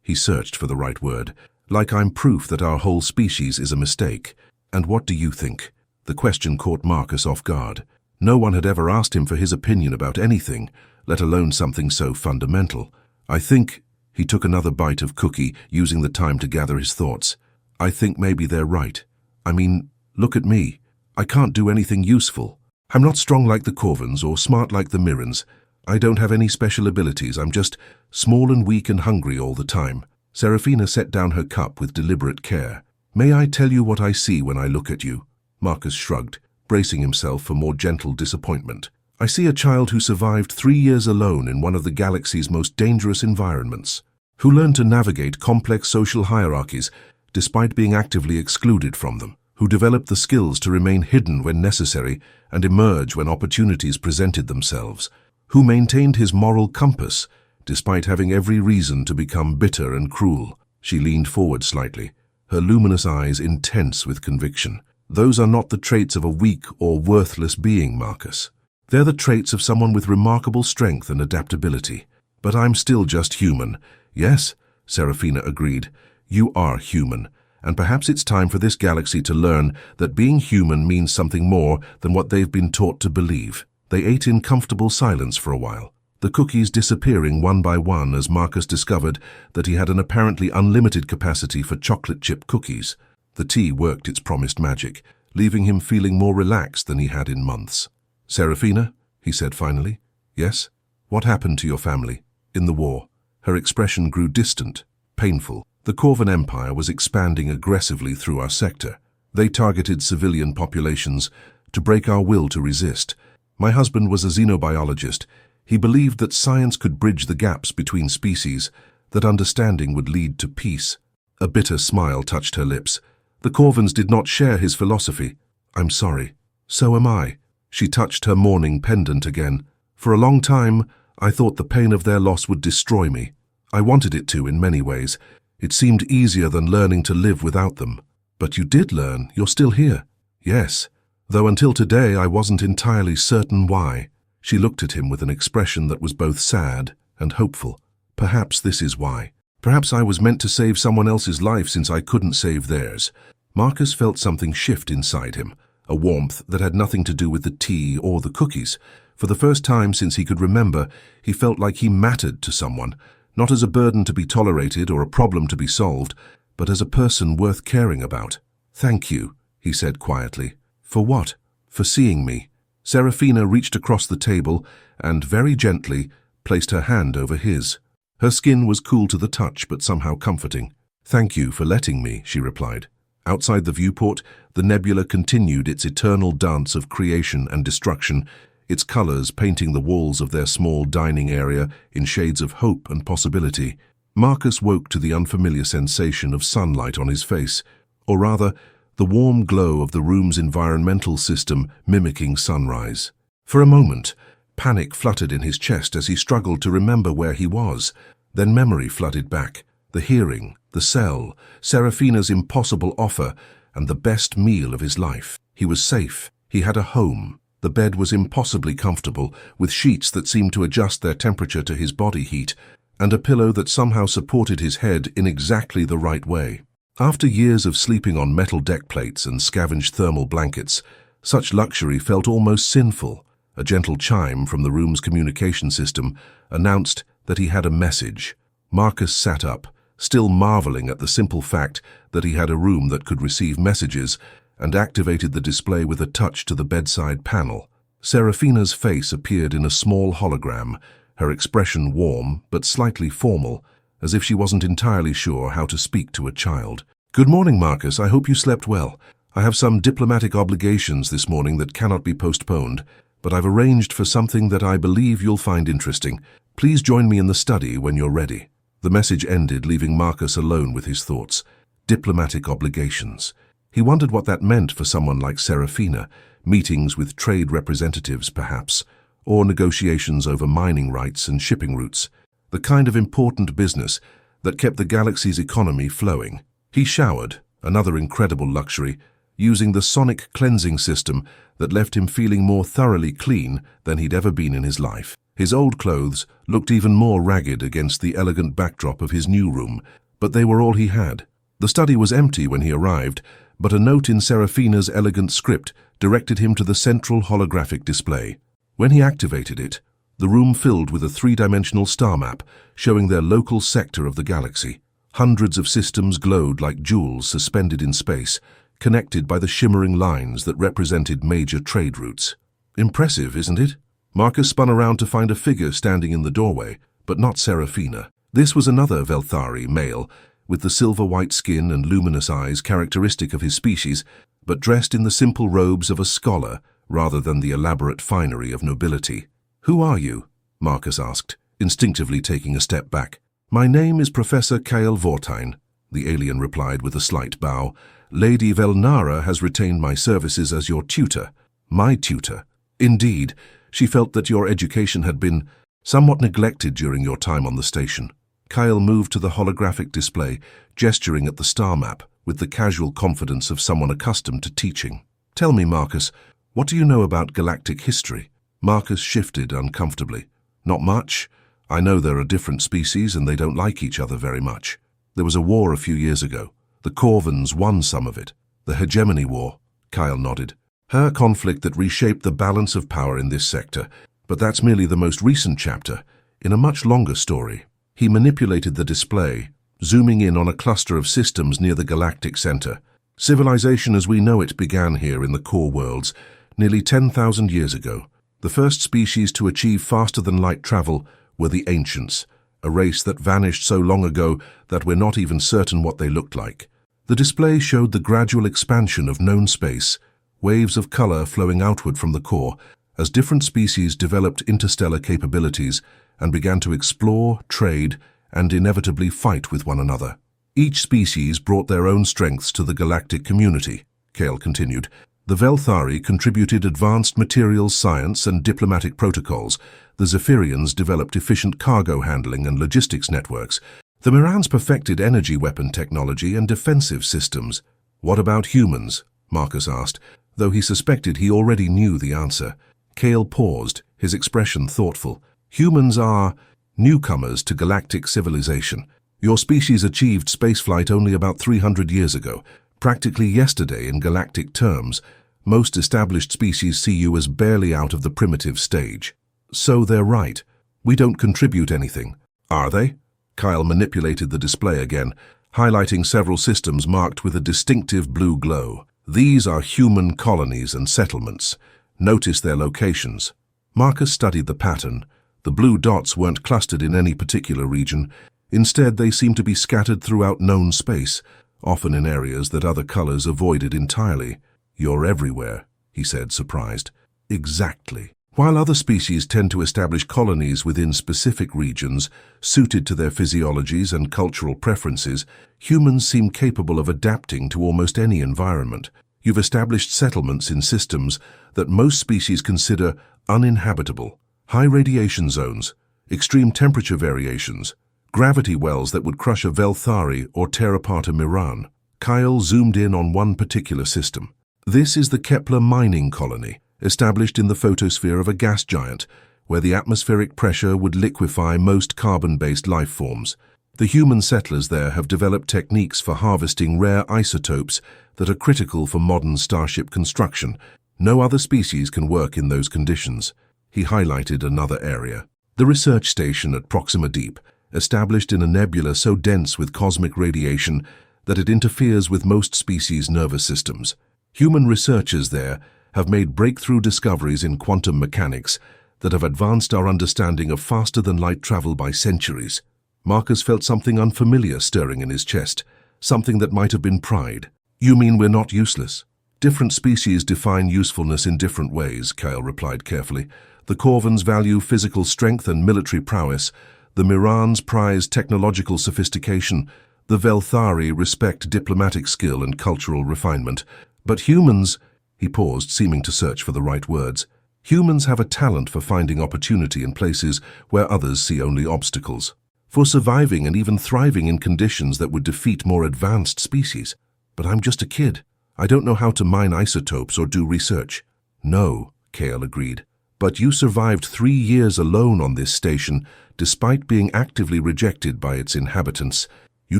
he searched for the right word, like I'm proof that our whole species is a mistake. And what do you think? The question caught Marcus off guard. No one had ever asked him for his opinion about anything, let alone something so fundamental. I think, he took another bite of cookie, using the time to gather his thoughts. I think maybe they're right. I mean, look at me. I can't do anything useful. I'm not strong like the Corvins or smart like the Mirrans. I don't have any special abilities. I'm just small and weak and hungry all the time. Serafina set down her cup with deliberate care. May I tell you what I see when I look at you? Marcus shrugged, bracing himself for more gentle disappointment. I see a child who survived 3 years alone in one of the galaxy's most dangerous environments, who learned to navigate complex social hierarchies despite being actively excluded from them, who developed the skills to remain hidden when necessary and emerge when opportunities presented themselves, who maintained his moral compass despite having every reason to become bitter and cruel. She leaned forward slightly, her luminous eyes intense with conviction. Those are not the traits of a weak or worthless being, Marcus. They're the traits of someone with remarkable strength and adaptability. But I'm still just human. Yes, Serafina agreed. You are human. And perhaps it's time for this galaxy to learn that being human means something more than what they've been taught to believe. They ate in comfortable silence for a while, the cookies disappearing one by one as Marcus discovered that he had an apparently unlimited capacity for chocolate chip cookies. The tea worked its promised magic, leaving him feeling more relaxed than he had in months. Serafina, he said finally. Yes? What happened to your family? In the war? Her expression grew distant, painful. The Corvan Empire was expanding aggressively through our sector. They targeted civilian populations to break our will to resist. My husband was a xenobiologist. He believed that science could bridge the gaps between species, that understanding would lead to peace. A bitter smile touched her lips. The Corvans did not share his philosophy. I'm sorry. So am I. She touched her mourning pendant again. For a long time, I thought the pain of their loss would destroy me. I wanted it to in many ways. It seemed easier than learning to live without them. But you did learn. You're still here. Yes. Though until today I wasn't entirely certain why. She looked at him with an expression that was both sad and hopeful. Perhaps this is why. Perhaps I was meant to save someone else's life since I couldn't save theirs. Marcus felt something shift inside him, a warmth that had nothing to do with the tea or the cookies. For the first time since he could remember, he felt like he mattered to someone, not as a burden to be tolerated or a problem to be solved, but as a person worth caring about. Thank you, he said quietly. For what? For seeing me. Serafina reached across the table and, very gently, placed her hand over his. Her skin was cool to the touch, but somehow comforting. Thank you for letting me, she replied. Outside the viewport, the nebula continued its eternal dance of creation and destruction, its colors painting the walls of their small dining area in shades of hope and possibility. Marcus woke to the unfamiliar sensation of sunlight on his face, or rather, the warm glow of the room's environmental system mimicking sunrise. For a moment, panic fluttered in his chest as he struggled to remember where he was. Then memory flooded back. The hearing, the cell, Serafina's impossible offer, and the best meal of his life. He was safe. He had a home. The bed was impossibly comfortable, with sheets that seemed to adjust their temperature to his body heat, and a pillow that somehow supported his head in exactly the right way. After years of sleeping on metal deck plates and scavenged thermal blankets, such luxury felt almost sinful. A gentle chime from the room's communication system announced that he had a message. Marcus sat up, still marveling at the simple fact that he had a room that could receive messages, and activated the display with a touch to the bedside panel. Serafina's face appeared in a small hologram, her expression warm but slightly formal, as if she wasn't entirely sure how to speak to a child. Good morning, Marcus. I hope you slept well. I have some diplomatic obligations this morning that cannot be postponed, but I've arranged for something that I believe you'll find interesting. Please join me in the study when you're ready. The message ended, leaving Marcus alone with his thoughts. Diplomatic obligations. He wondered what that meant for someone like Serafina, meetings with trade representatives perhaps, or negotiations over mining rights and shipping routes. The kind of important business that kept the galaxy's economy flowing. He showered, another incredible luxury, using the sonic cleansing system that left him feeling more thoroughly clean than he'd ever been in his life. His old clothes looked even more ragged against the elegant backdrop of his new room, but they were all he had. The study was empty when he arrived, but a note in Serafina's elegant script directed him to the central holographic display. When he activated it, the room filled with a three-dimensional star map showing their local sector of the galaxy. Hundreds of systems glowed like jewels suspended in space, connected by the shimmering lines that represented major trade routes. Impressive, isn't it? Marcus spun around to find a figure standing in the doorway, but not Serafina. This was another Velthari male, with the silver-white skin and luminous eyes characteristic of his species, but dressed in the simple robes of a scholar rather than the elaborate finery of nobility. "Who are you?" Marcus asked, instinctively taking a step back. "My name is Professor Kael Vortine," the alien replied with a slight bow. "Lady Velnara has retained my services as your tutor." "My tutor?" "Indeed. She felt that your education had been somewhat neglected during your time on the station." Kael moved to the holographic display, gesturing at the star map with the casual confidence of someone accustomed to teaching. "Tell me, Marcus, what do you know about galactic history?" Marcus shifted uncomfortably. "Not much. I know there are different species and they don't like each other very much. There was a war a few years ago. The Corvins won some of it. The Hegemony War." Kael nodded. "Her conflict that reshaped the balance of power in this sector, but that's merely the most recent chapter, in a much longer story." He manipulated the display, zooming in on a cluster of systems near the galactic center. "Civilization as we know it began here in the core worlds, nearly 10,000 years ago. The first species to achieve faster-than-light travel were the Ancients, a race that vanished so long ago that we're not even certain what they looked like." The display showed the gradual expansion of known space, waves of color flowing outward from the core, as different species developed interstellar capabilities and began to explore, trade, and inevitably fight with one another. Each species brought their own strengths to the galactic community, Kael continued. The Velthari contributed advanced materials science and diplomatic protocols. The Zephyrians developed efficient cargo handling and logistics networks. The Mirans perfected energy weapon technology and defensive systems. "What about humans?" Marcus asked, though he suspected he already knew the answer. Kael paused, his expression thoughtful. "Humans are newcomers to galactic civilization. Your species achieved spaceflight only about 300 years ago, practically yesterday in galactic terms. Most established species see you as barely out of the primitive stage." "So they're right. We don't contribute anything." "Are they?" Kael manipulated the display again, highlighting several systems marked with a distinctive blue glow. "These are human colonies and settlements. Notice their locations." Marcus studied the pattern. The blue dots weren't clustered in any particular region. Instead, they seemed to be scattered throughout known space, often in areas that other colors avoided entirely. "You're everywhere," he said, surprised. "Exactly. While other species tend to establish colonies within specific regions, suited to their physiologies and cultural preferences, humans seem capable of adapting to almost any environment. You've established settlements in systems that most species consider uninhabitable. High radiation zones, extreme temperature variations, gravity wells that would crush a Velthari or tear apart a Miran." Kael zoomed in on one particular system. "This is the Kepler mining colony, established in the photosphere of a gas giant, where the atmospheric pressure would liquefy most carbon-based life forms. The human settlers there have developed techniques for harvesting rare isotopes that are critical for modern starship construction. No other species can work in those conditions." He highlighted another area. "The research station at Proxima Deep, established in a nebula so dense with cosmic radiation that it interferes with most species' nervous systems. Human researchers there have made breakthrough discoveries in quantum mechanics that have advanced our understanding of faster-than-light travel by centuries." Marcus felt something unfamiliar stirring in his chest, something that might have been pride. "You mean we're not useless?" "Different species define usefulness in different ways," Kael replied carefully. "The Corvins value physical strength and military prowess. The Mirans prize technological sophistication. The Velthari respect diplomatic skill and cultural refinement. But humans—" He paused, seeming to search for the right words. "Humans have a talent for finding opportunity in places where others see only obstacles. For surviving and even thriving in conditions that would defeat more advanced species. But I'm just a kid. I don't know how to mine isotopes or do research. No, Kale agreed. But you survived 3 years alone on this station, despite being actively rejected by its inhabitants. You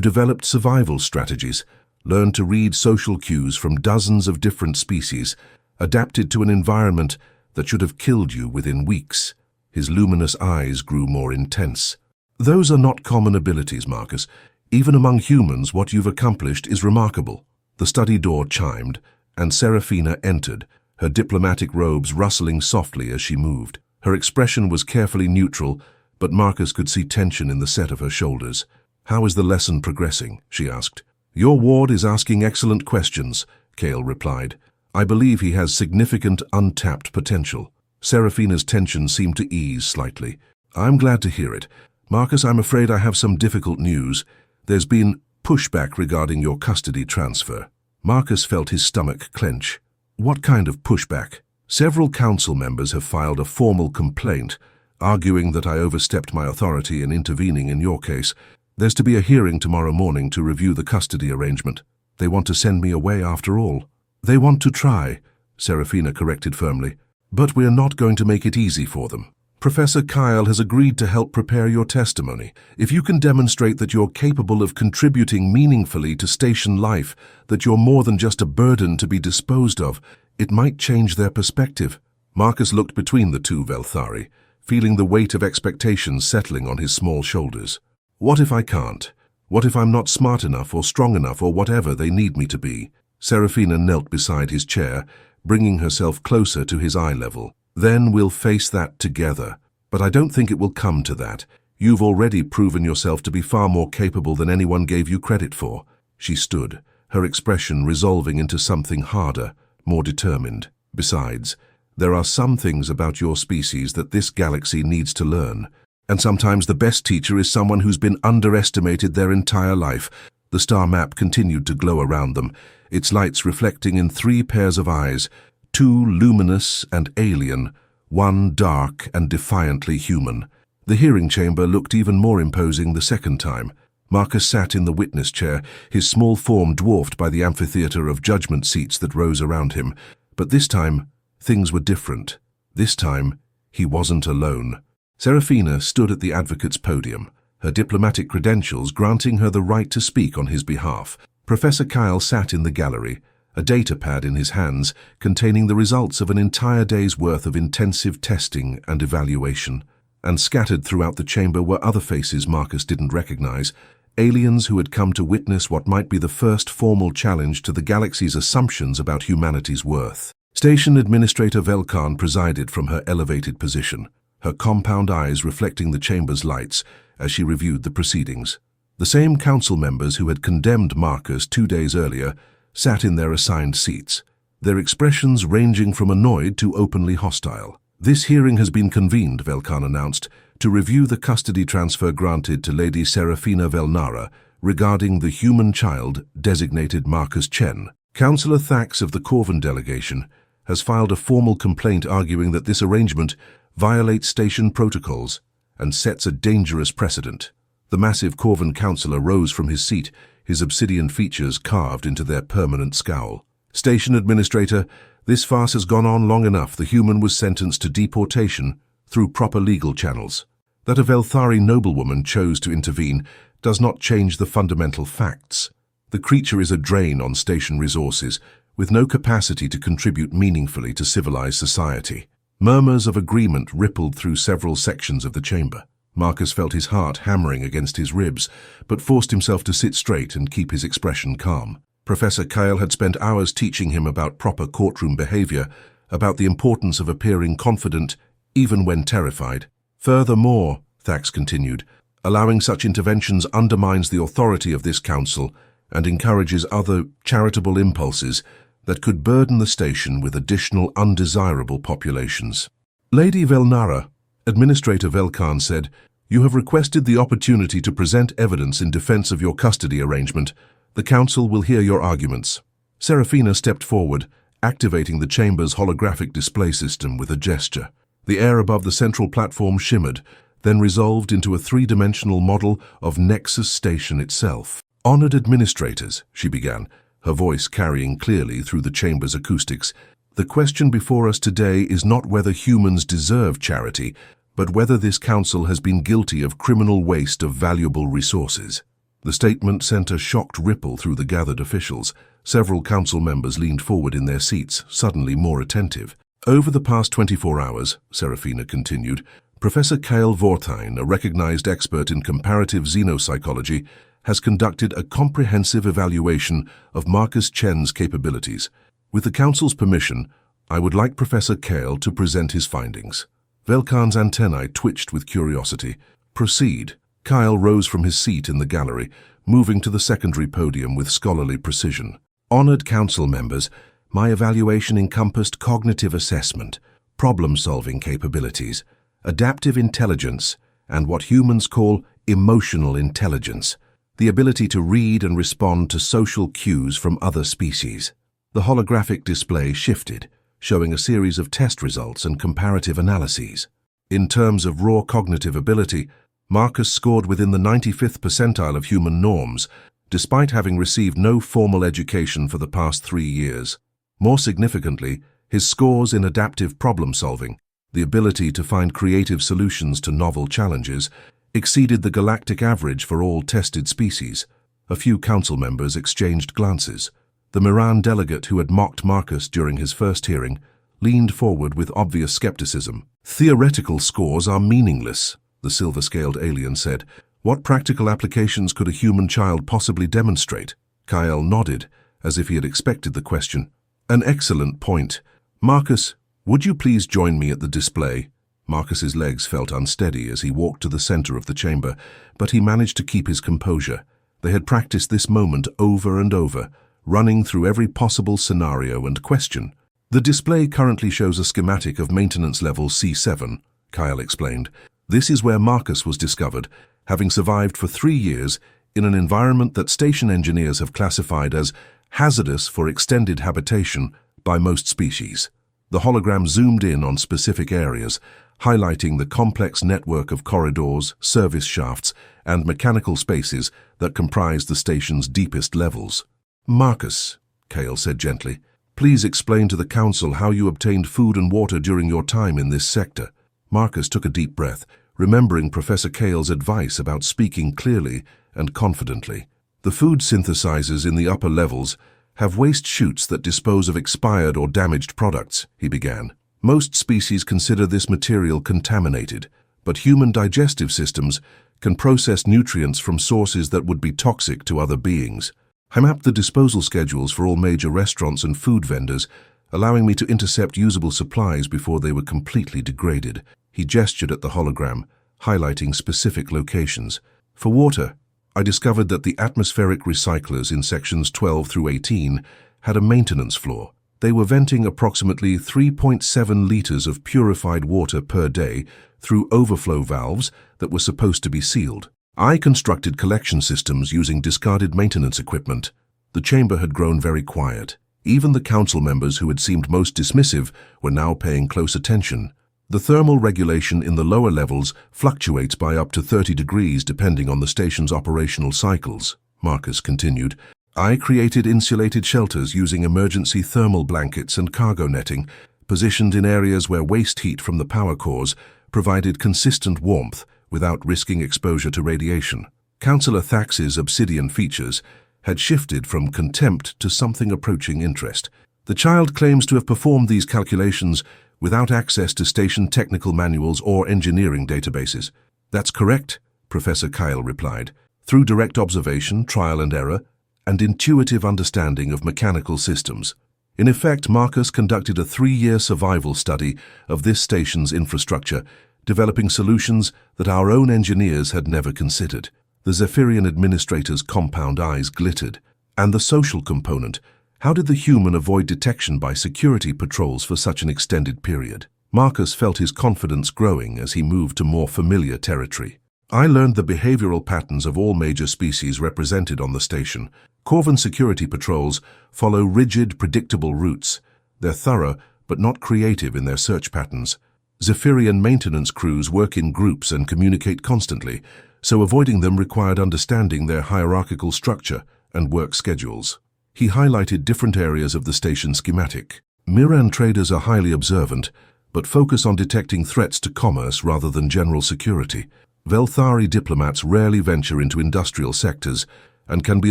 developed survival strategies, learned to read social cues from dozens of different species, adapted to an environment that should have killed you within weeks. His luminous eyes grew more intense. Those are not common abilities, Marcus. Even among humans, what you've accomplished is remarkable. The study door chimed, and Serafina entered, her diplomatic robes rustling softly as she moved. Her expression was carefully neutral, but Marcus could see tension in the set of her shoulders. "How is the lesson progressing?" she asked. "Your ward is asking excellent questions," Kale replied. "I believe he has significant untapped potential." Serafina's tension seemed to ease slightly. "I'm glad to hear it. Marcus, I'm afraid I have some difficult news. There's been pushback regarding your custody transfer." Marcus felt his stomach clench. "What kind of pushback?" "Several council members have filed a formal complaint, arguing that I overstepped my authority in intervening in your case. There's to be a hearing tomorrow morning to review the custody arrangement. They want to send me away after all." "They want to try," Serafina corrected firmly. "But we're not going to make it easy for them. Professor Kyle has agreed to help prepare your testimony. If you can demonstrate that you're capable of contributing meaningfully to station life, that you're more than just a burden to be disposed of, it might change their perspective." Marcus looked between the two Velthari, feeling the weight of expectations settling on his small shoulders. "What if I can't? What if I'm not smart enough or strong enough or whatever they need me to be?" Serafina knelt beside his chair, bringing herself closer to his eye level. "Then we'll face that together. But I don't think it will come to that. You've already proven yourself to be far more capable than anyone gave you credit for." She stood, her expression resolving into something harder, more determined. "Besides, there are some things about your species that this galaxy needs to learn. And sometimes the best teacher is someone who's been underestimated their entire life." The star map continued to glow around them, its lights reflecting in 3 pairs of eyes, 2 luminous and alien, 1 dark and defiantly human. The hearing chamber looked even more imposing the second time. Marcus sat in the witness chair, his small form dwarfed by the amphitheater of judgment seats that rose around him. But this time, things were different. This time, he wasn't alone. Serafina stood at the advocate's podium, her diplomatic credentials granting her the right to speak on his behalf. Professor Kyle sat in the gallery, a data pad in his hands containing the results of an entire day's worth of intensive testing and evaluation. And scattered throughout the chamber were other faces Marcus didn't recognize, aliens who had come to witness what might be the first formal challenge to the galaxy's assumptions about humanity's worth. Station Administrator Velkan presided from her elevated position, her compound eyes reflecting the chamber's lights as she reviewed the proceedings. The same council members who had condemned Marcus 2 days earlier sat in their assigned seats, their expressions ranging from annoyed to openly hostile. "This hearing has been convened," Velkan announced, "to review the custody transfer granted to Lady Serafina Velnara regarding the human child designated Marcus Chen. Councillor Thax of the Corvan delegation has filed a formal complaint arguing that this arrangement violates station protocols and sets a dangerous precedent." The massive Corvan councillor rose from his seat, his obsidian features carved into their permanent scowl. "Station Administrator, this farce has gone on long enough. The human was sentenced to deportation through proper legal channels. That a Velthari noblewoman chose to intervene does not change the fundamental facts. The creature is a drain on station resources, with no capacity to contribute meaningfully to civilized society." Murmurs of agreement rippled through several sections of the chamber. Marcus felt his heart hammering against his ribs, but forced himself to sit straight and keep his expression calm. Professor Kyle had spent hours teaching him about proper courtroom behavior, about the importance of appearing confident, even when terrified. "Furthermore," Thax continued, "allowing such interventions undermines the authority of this council and encourages other charitable impulses that could burden the station with additional undesirable populations." "Lady Velnara," Administrator Velkan said, "you have requested the opportunity to present evidence in defense of your custody arrangement. The council will hear your arguments." Serafina stepped forward, activating the chamber's holographic display system with a gesture. The air above the central platform shimmered, then resolved into a 3-dimensional model of Nexus Station itself. "Honored administrators," she began, her voice carrying clearly through the chamber's acoustics. "The question before us today is not whether humans deserve charity, but whether this council has been guilty of criminal waste of valuable resources." The statement sent a shocked ripple through the gathered officials. Several council members leaned forward in their seats, suddenly more attentive. "Over the past 24 hours, Serafina continued, Professor Kyle Vorthein, a recognized expert in comparative xenopsychology, has conducted a comprehensive evaluation of Marcus Chen's capabilities. With the Council's permission, I would like Professor Kyle to present his findings." Velkan's antennae twitched with curiosity. "Proceed." Kyle rose from his seat in the gallery, moving to the secondary podium with scholarly precision. "Honored Council members, my evaluation encompassed cognitive assessment, problem-solving capabilities, adaptive intelligence, and what humans call emotional intelligence, the ability to read and respond to social cues from other species." The holographic display shifted, showing a series of test results and comparative analyses. In terms of raw cognitive ability, Marcus scored within the 95th percentile of human norms, despite having received no formal education for the past 3 years. More significantly, his scores in adaptive problem-solving, the ability to find creative solutions to novel challenges, exceeded the galactic average for all tested species. A few council members exchanged glances. The Miran delegate who had mocked Marcus during his first hearing leaned forward with obvious skepticism. "Theoretical scores are meaningless," the silver-scaled alien said. "What practical applications could a human child possibly demonstrate?" Kyle nodded, as if he had expected the question. "An excellent point. Marcus, would you please join me at the display?" Marcus's legs felt unsteady as he walked to the center of the chamber, but he managed to keep his composure. They had practiced this moment over and over, running through every possible scenario and question. "The display currently shows a schematic of maintenance level C7, Kyle explained. "This is where Marcus was discovered, having survived for 3 years in an environment that station engineers have classified as hazardous for extended habitation by most species." The hologram zoomed in on specific areas, highlighting the complex network of corridors, service shafts, and mechanical spaces that comprise the station's deepest levels. "Marcus," Kale said gently, "please explain to the Council how you obtained food and water during your time in this sector." Marcus took a deep breath, remembering Professor Kale's advice about speaking clearly and confidently. "The food synthesizers in the upper levels have waste chutes that dispose of expired or damaged products," he began. "Most species consider this material contaminated, but human digestive systems can process nutrients from sources that would be toxic to other beings. I mapped the disposal schedules for all major restaurants and food vendors, allowing me to intercept usable supplies before they were completely degraded." He gestured at the hologram, highlighting specific locations. "For water, I discovered that the atmospheric recyclers in sections 12 through 18 had a maintenance floor. They were venting approximately 3.7 liters of purified water per day through overflow valves that were supposed to be sealed. I constructed collection systems using discarded maintenance equipment." The chamber had grown very quiet. Even the council members who had seemed most dismissive were now paying close attention. "The thermal regulation in the lower levels fluctuates by up to 30 degrees depending on the station's operational cycles," Marcus continued. "I created insulated shelters using emergency thermal blankets and cargo netting, positioned in areas where waste heat from the power cores provided consistent warmth without risking exposure to radiation." Councillor Thax's obsidian features had shifted from contempt to something approaching interest. "The child claims to have performed these calculations without access to station technical manuals or engineering databases." "That's correct," Professor Kyle replied, "through direct observation, trial and error, and intuitive understanding of mechanical systems." In effect, Marcus conducted a 3-year survival study of this station's infrastructure, developing solutions that our own engineers had never considered. The Zephyrian administrator's compound eyes glittered. "And the social component? How did the human avoid detection by security patrols for such an extended period?" Marcus felt his confidence growing as he moved to more familiar territory. "I learned the behavioral patterns of all major species represented on the station. Corvan security patrols follow rigid, predictable routes. They're thorough, but not creative in their search patterns. Zephyrian maintenance crews work in groups and communicate constantly, so avoiding them required understanding their hierarchical structure and work schedules." He highlighted different areas of the station schematic. Miran traders are highly observant, but focus on detecting threats to commerce rather than general security. Velthari diplomats rarely venture into industrial sectors and can be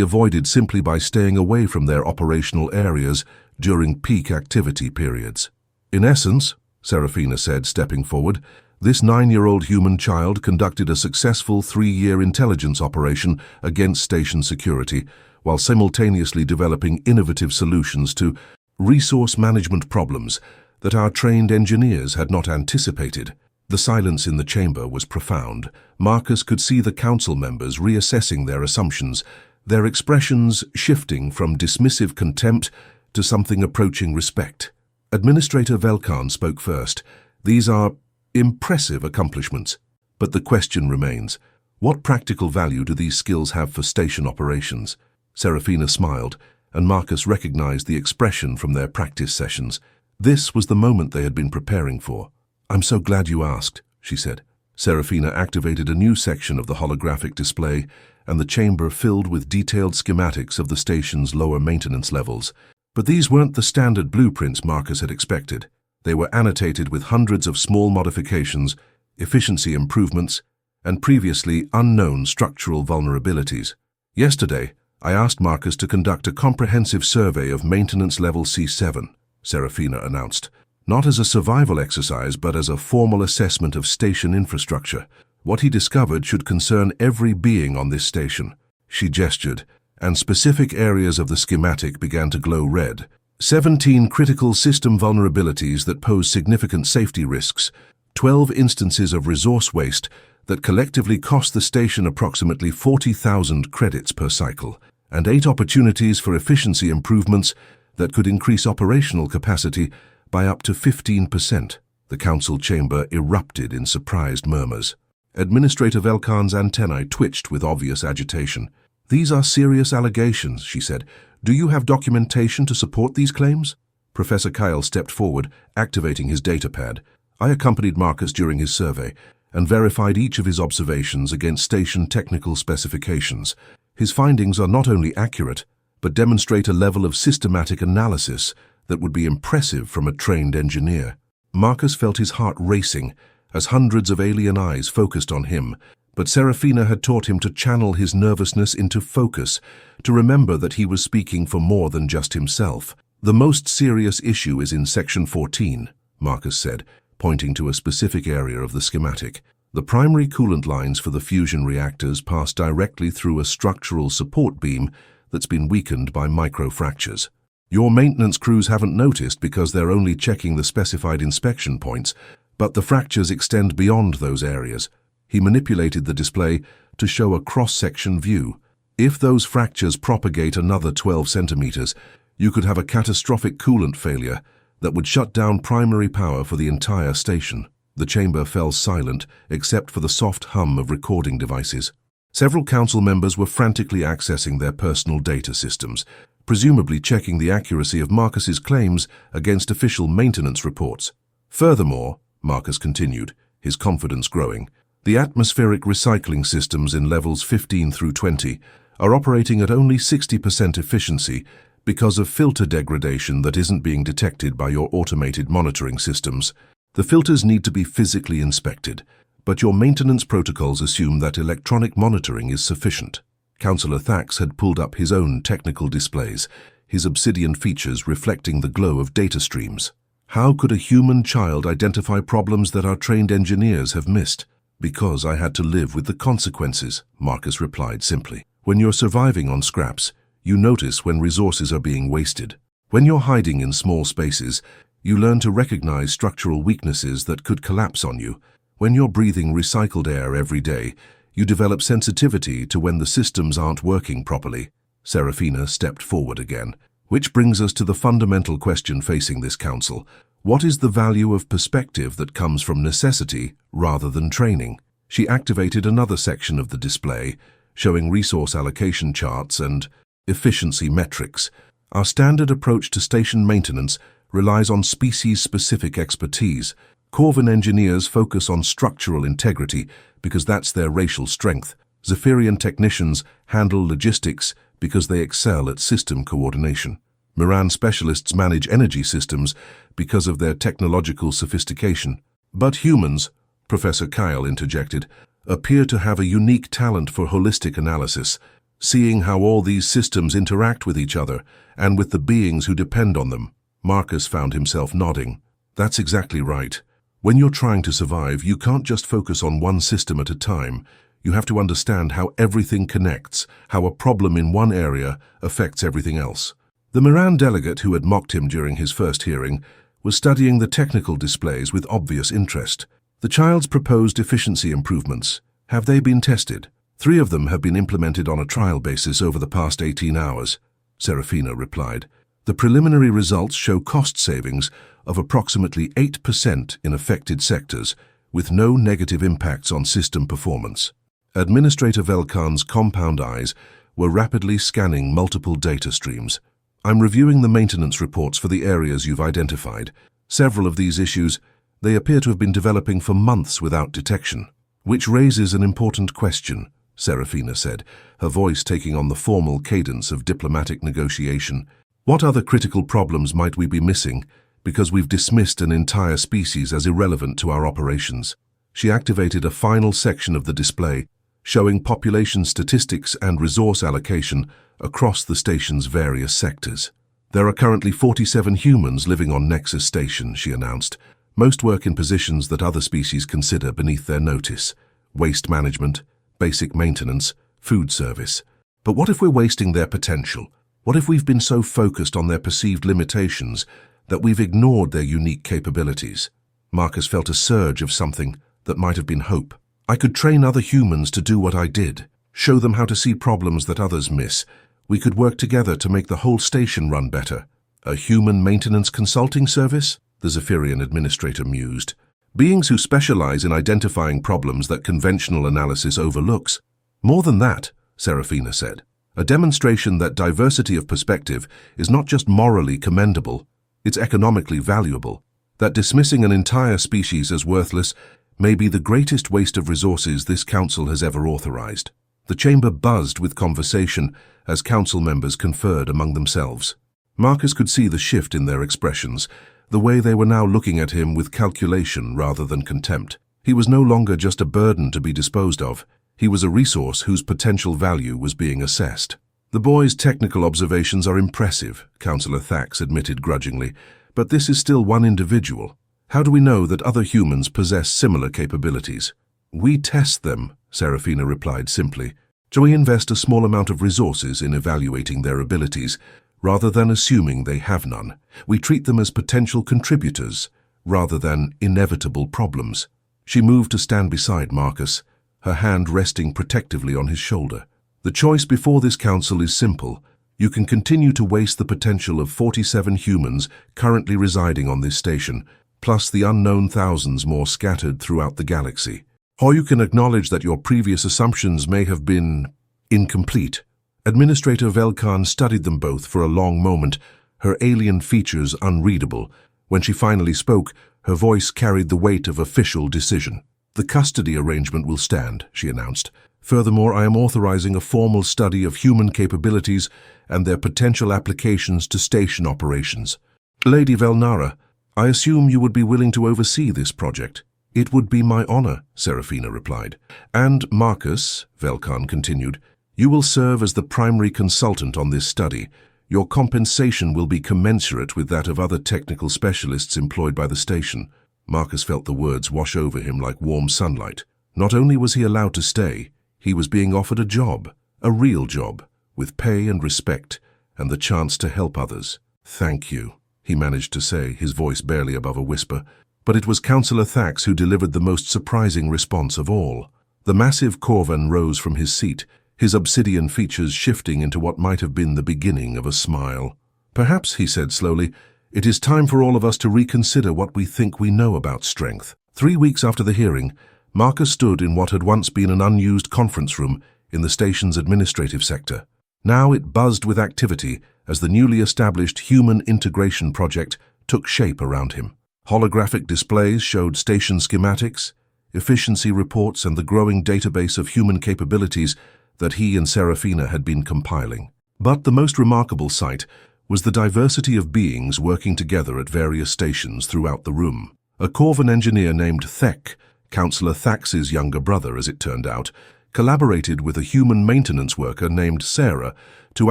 avoided simply by staying away from their operational areas during peak activity periods. In essence, Serafina said, stepping forward, this 9-year-old human child conducted a successful 3-year intelligence operation against station security, while simultaneously developing innovative solutions to resource management problems that our trained engineers had not anticipated. The silence in the chamber was profound. Marcus could see the council members reassessing their assumptions, their expressions shifting from dismissive contempt to something approaching respect. Administrator Velkan spoke first. These are impressive accomplishments, but the question remains, what practical value do these skills have for station operations? Serafina smiled, and Marcus recognized the expression from their practice sessions. This was the moment they had been preparing for. "I'm so glad you asked," she said. Serafina activated a new section of the holographic display, and the chamber filled with detailed schematics of the station's lower maintenance levels. But these weren't the standard blueprints Marcus had expected. They were annotated with hundreds of small modifications, efficiency improvements, and previously unknown structural vulnerabilities. Yesterday, I asked Marcus to conduct a comprehensive survey of maintenance level C7, Serafina announced. Not as a survival exercise, but as a formal assessment of station infrastructure. What he discovered should concern every being on this station. She gestured, and specific areas of the schematic began to glow red. 17 critical system vulnerabilities that pose significant safety risks, 12 instances of resource waste that collectively cost the station approximately 40,000 credits per cycle, and 8 opportunities for efficiency improvements that could increase operational capacity by up to 15%. The council chamber erupted in surprised murmurs. Administrator Velkan's antennae twitched with obvious agitation. "These are serious allegations," she said. "Do you have documentation to support these claims?" Professor Kyle stepped forward, activating his datapad. I accompanied Marcus during his survey and verified each of his observations against station technical specifications. His findings are not only accurate, but demonstrate a level of systematic analysis that would be impressive from a trained engineer. Marcus felt his heart racing as hundreds of alien eyes focused on him, but Serafina had taught him to channel his nervousness into focus, to remember that he was speaking for more than just himself. "The most serious issue is in Section 14, Marcus said, pointing to a specific area of the schematic. The primary coolant lines for the fusion reactors pass directly through a structural support beam that's been weakened by microfractures. Your maintenance crews haven't noticed because they're only checking the specified inspection points, but the fractures extend beyond those areas." He manipulated the display to show a cross-section view. "If those fractures propagate another 12 centimeters, you could have a catastrophic coolant failure that would shut down primary power for the entire station." The chamber fell silent, except for the soft hum of recording devices. Several council members were frantically accessing their personal data systems, presumably checking the accuracy of Marcus's claims against official maintenance reports. "Furthermore," Marcus continued, his confidence growing, "the atmospheric recycling systems in levels 15 through 20 are operating at only 60% efficiency because of filter degradation that isn't being detected by your automated monitoring systems. The filters need to be physically inspected, but your maintenance protocols assume that electronic monitoring is sufficient." Councillor Thax had pulled up his own technical displays, his obsidian features reflecting the glow of data streams. "How could a human child identify problems that our trained engineers have missed?" "Because I had to live with the consequences," Marcus replied simply. "When you're surviving on scraps, you notice when resources are being wasted. When you're hiding in small spaces, you learn to recognize structural weaknesses that could collapse on you. When you're breathing recycled air every day, you develop sensitivity to when the systems aren't working properly." Serafina stepped forward again. "Which brings us to the fundamental question facing this council. What is the value of perspective that comes from necessity rather than training?" She activated another section of the display, showing resource allocation charts and efficiency metrics. "Our standard approach to station maintenance relies on species-specific expertise. Corvin engineers focus on structural integrity because that's their racial strength. Zephyrian technicians handle logistics because they excel at system coordination. Miran specialists manage energy systems because of their technological sophistication. But humans, Professor Kyle interjected, appear to have a unique talent for holistic analysis, seeing how all these systems interact with each other and with the beings who depend on them. Marcus found himself nodding. That's exactly right. When you're trying to survive, you can't just focus on one system at a time. You have to understand how everything connects, how a problem in one area affects everything else. The Miran delegate who had mocked him during his first hearing was studying the technical displays with obvious interest. The child's proposed efficiency improvements, have they been tested? 3 of them have been implemented on a trial basis over the past 18 hours, Serafina replied. The preliminary results show cost savings of approximately 8% in affected sectors, with no negative impacts on system performance. Administrator Velkan's compound eyes were rapidly scanning multiple data streams. I'm reviewing the maintenance reports for the areas you've identified. Several of these issues, they appear to have been developing for months without detection. Which raises an important question, Serafina said, her voice taking on the formal cadence of diplomatic negotiation. What other critical problems might we be missing because we've dismissed an entire species as irrelevant to our operations? She activated a final section of the display, showing population statistics and resource allocation across the station's various sectors. There are currently 47 humans living on Nexus Station, she announced. Most work in positions that other species consider beneath their notice: waste management, basic maintenance, food service. But what if we're wasting their potential? What if we've been so focused on their perceived limitations that we've ignored their unique capabilities? Marcus felt a surge of something that might have been hope. I could train other humans to do what I did, show them how to see problems that others miss. We could work together to make the whole station run better. A human maintenance consulting service? The Zephyrian administrator mused. Beings who specialize in identifying problems that conventional analysis overlooks. More than that, Serafina said. A demonstration that diversity of perspective is not just morally commendable, it's economically valuable. That dismissing an entire species as worthless may be the greatest waste of resources this council has ever authorized. The chamber buzzed with conversation as council members conferred among themselves. Marcus could see the shift in their expressions, the way they were now looking at him with calculation rather than contempt. He was no longer just a burden to be disposed of. He was a resource whose potential value was being assessed. The boy's technical observations are impressive, Councillor Thax admitted grudgingly, but this is still one individual. How do we know that other humans possess similar capabilities? We test them, Serafina replied simply. So we invest a small amount of resources in evaluating their abilities, rather than assuming they have none. We treat them as potential contributors, rather than inevitable problems. She moved to stand beside Marcus, her hand resting protectively on his shoulder. The choice before this council is simple. You can continue to waste the potential of 47 humans currently residing on this station, plus the unknown thousands more scattered throughout the galaxy. Or you can acknowledge that your previous assumptions may have been incomplete. Administrator Velkan studied them both for a long moment, her alien features unreadable. When she finally spoke, her voice carried the weight of official decision. The custody arrangement will stand, she announced. Furthermore, I am authorizing a formal study of human capabilities and their potential applications to station operations. Lady Velnara, I assume you would be willing to oversee this project. It would be my honor, Serafina replied. And Marcus, Velkan continued, you will serve as the primary consultant on this study. Your compensation will be commensurate with that of other technical specialists employed by the station. Marcus felt the words wash over him like warm sunlight. Not only was he allowed to stay, he was being offered a job, a real job, with pay and respect, and the chance to help others. Thank you, he managed to say, his voice barely above a whisper. But it was Councillor Thax who delivered the most surprising response of all. The massive Corvan rose from his seat, his obsidian features shifting into what might have been the beginning of a smile. Perhaps, he said slowly, it is time for all of us to reconsider what we think we know about strength. 3 weeks after the hearing, Marcus stood in what had once been an unused conference room in the station's administrative sector. Now it buzzed with activity as the newly established Human Integration Project took shape around him. Holographic displays showed station schematics, efficiency reports, and the growing database of human capabilities that he and Serafina had been compiling. But the most remarkable sight was the diversity of beings working together at various stations throughout the room. A Corvan engineer named Thek, Councillor Thax's younger brother as it turned out, collaborated with a human maintenance worker named Sarah to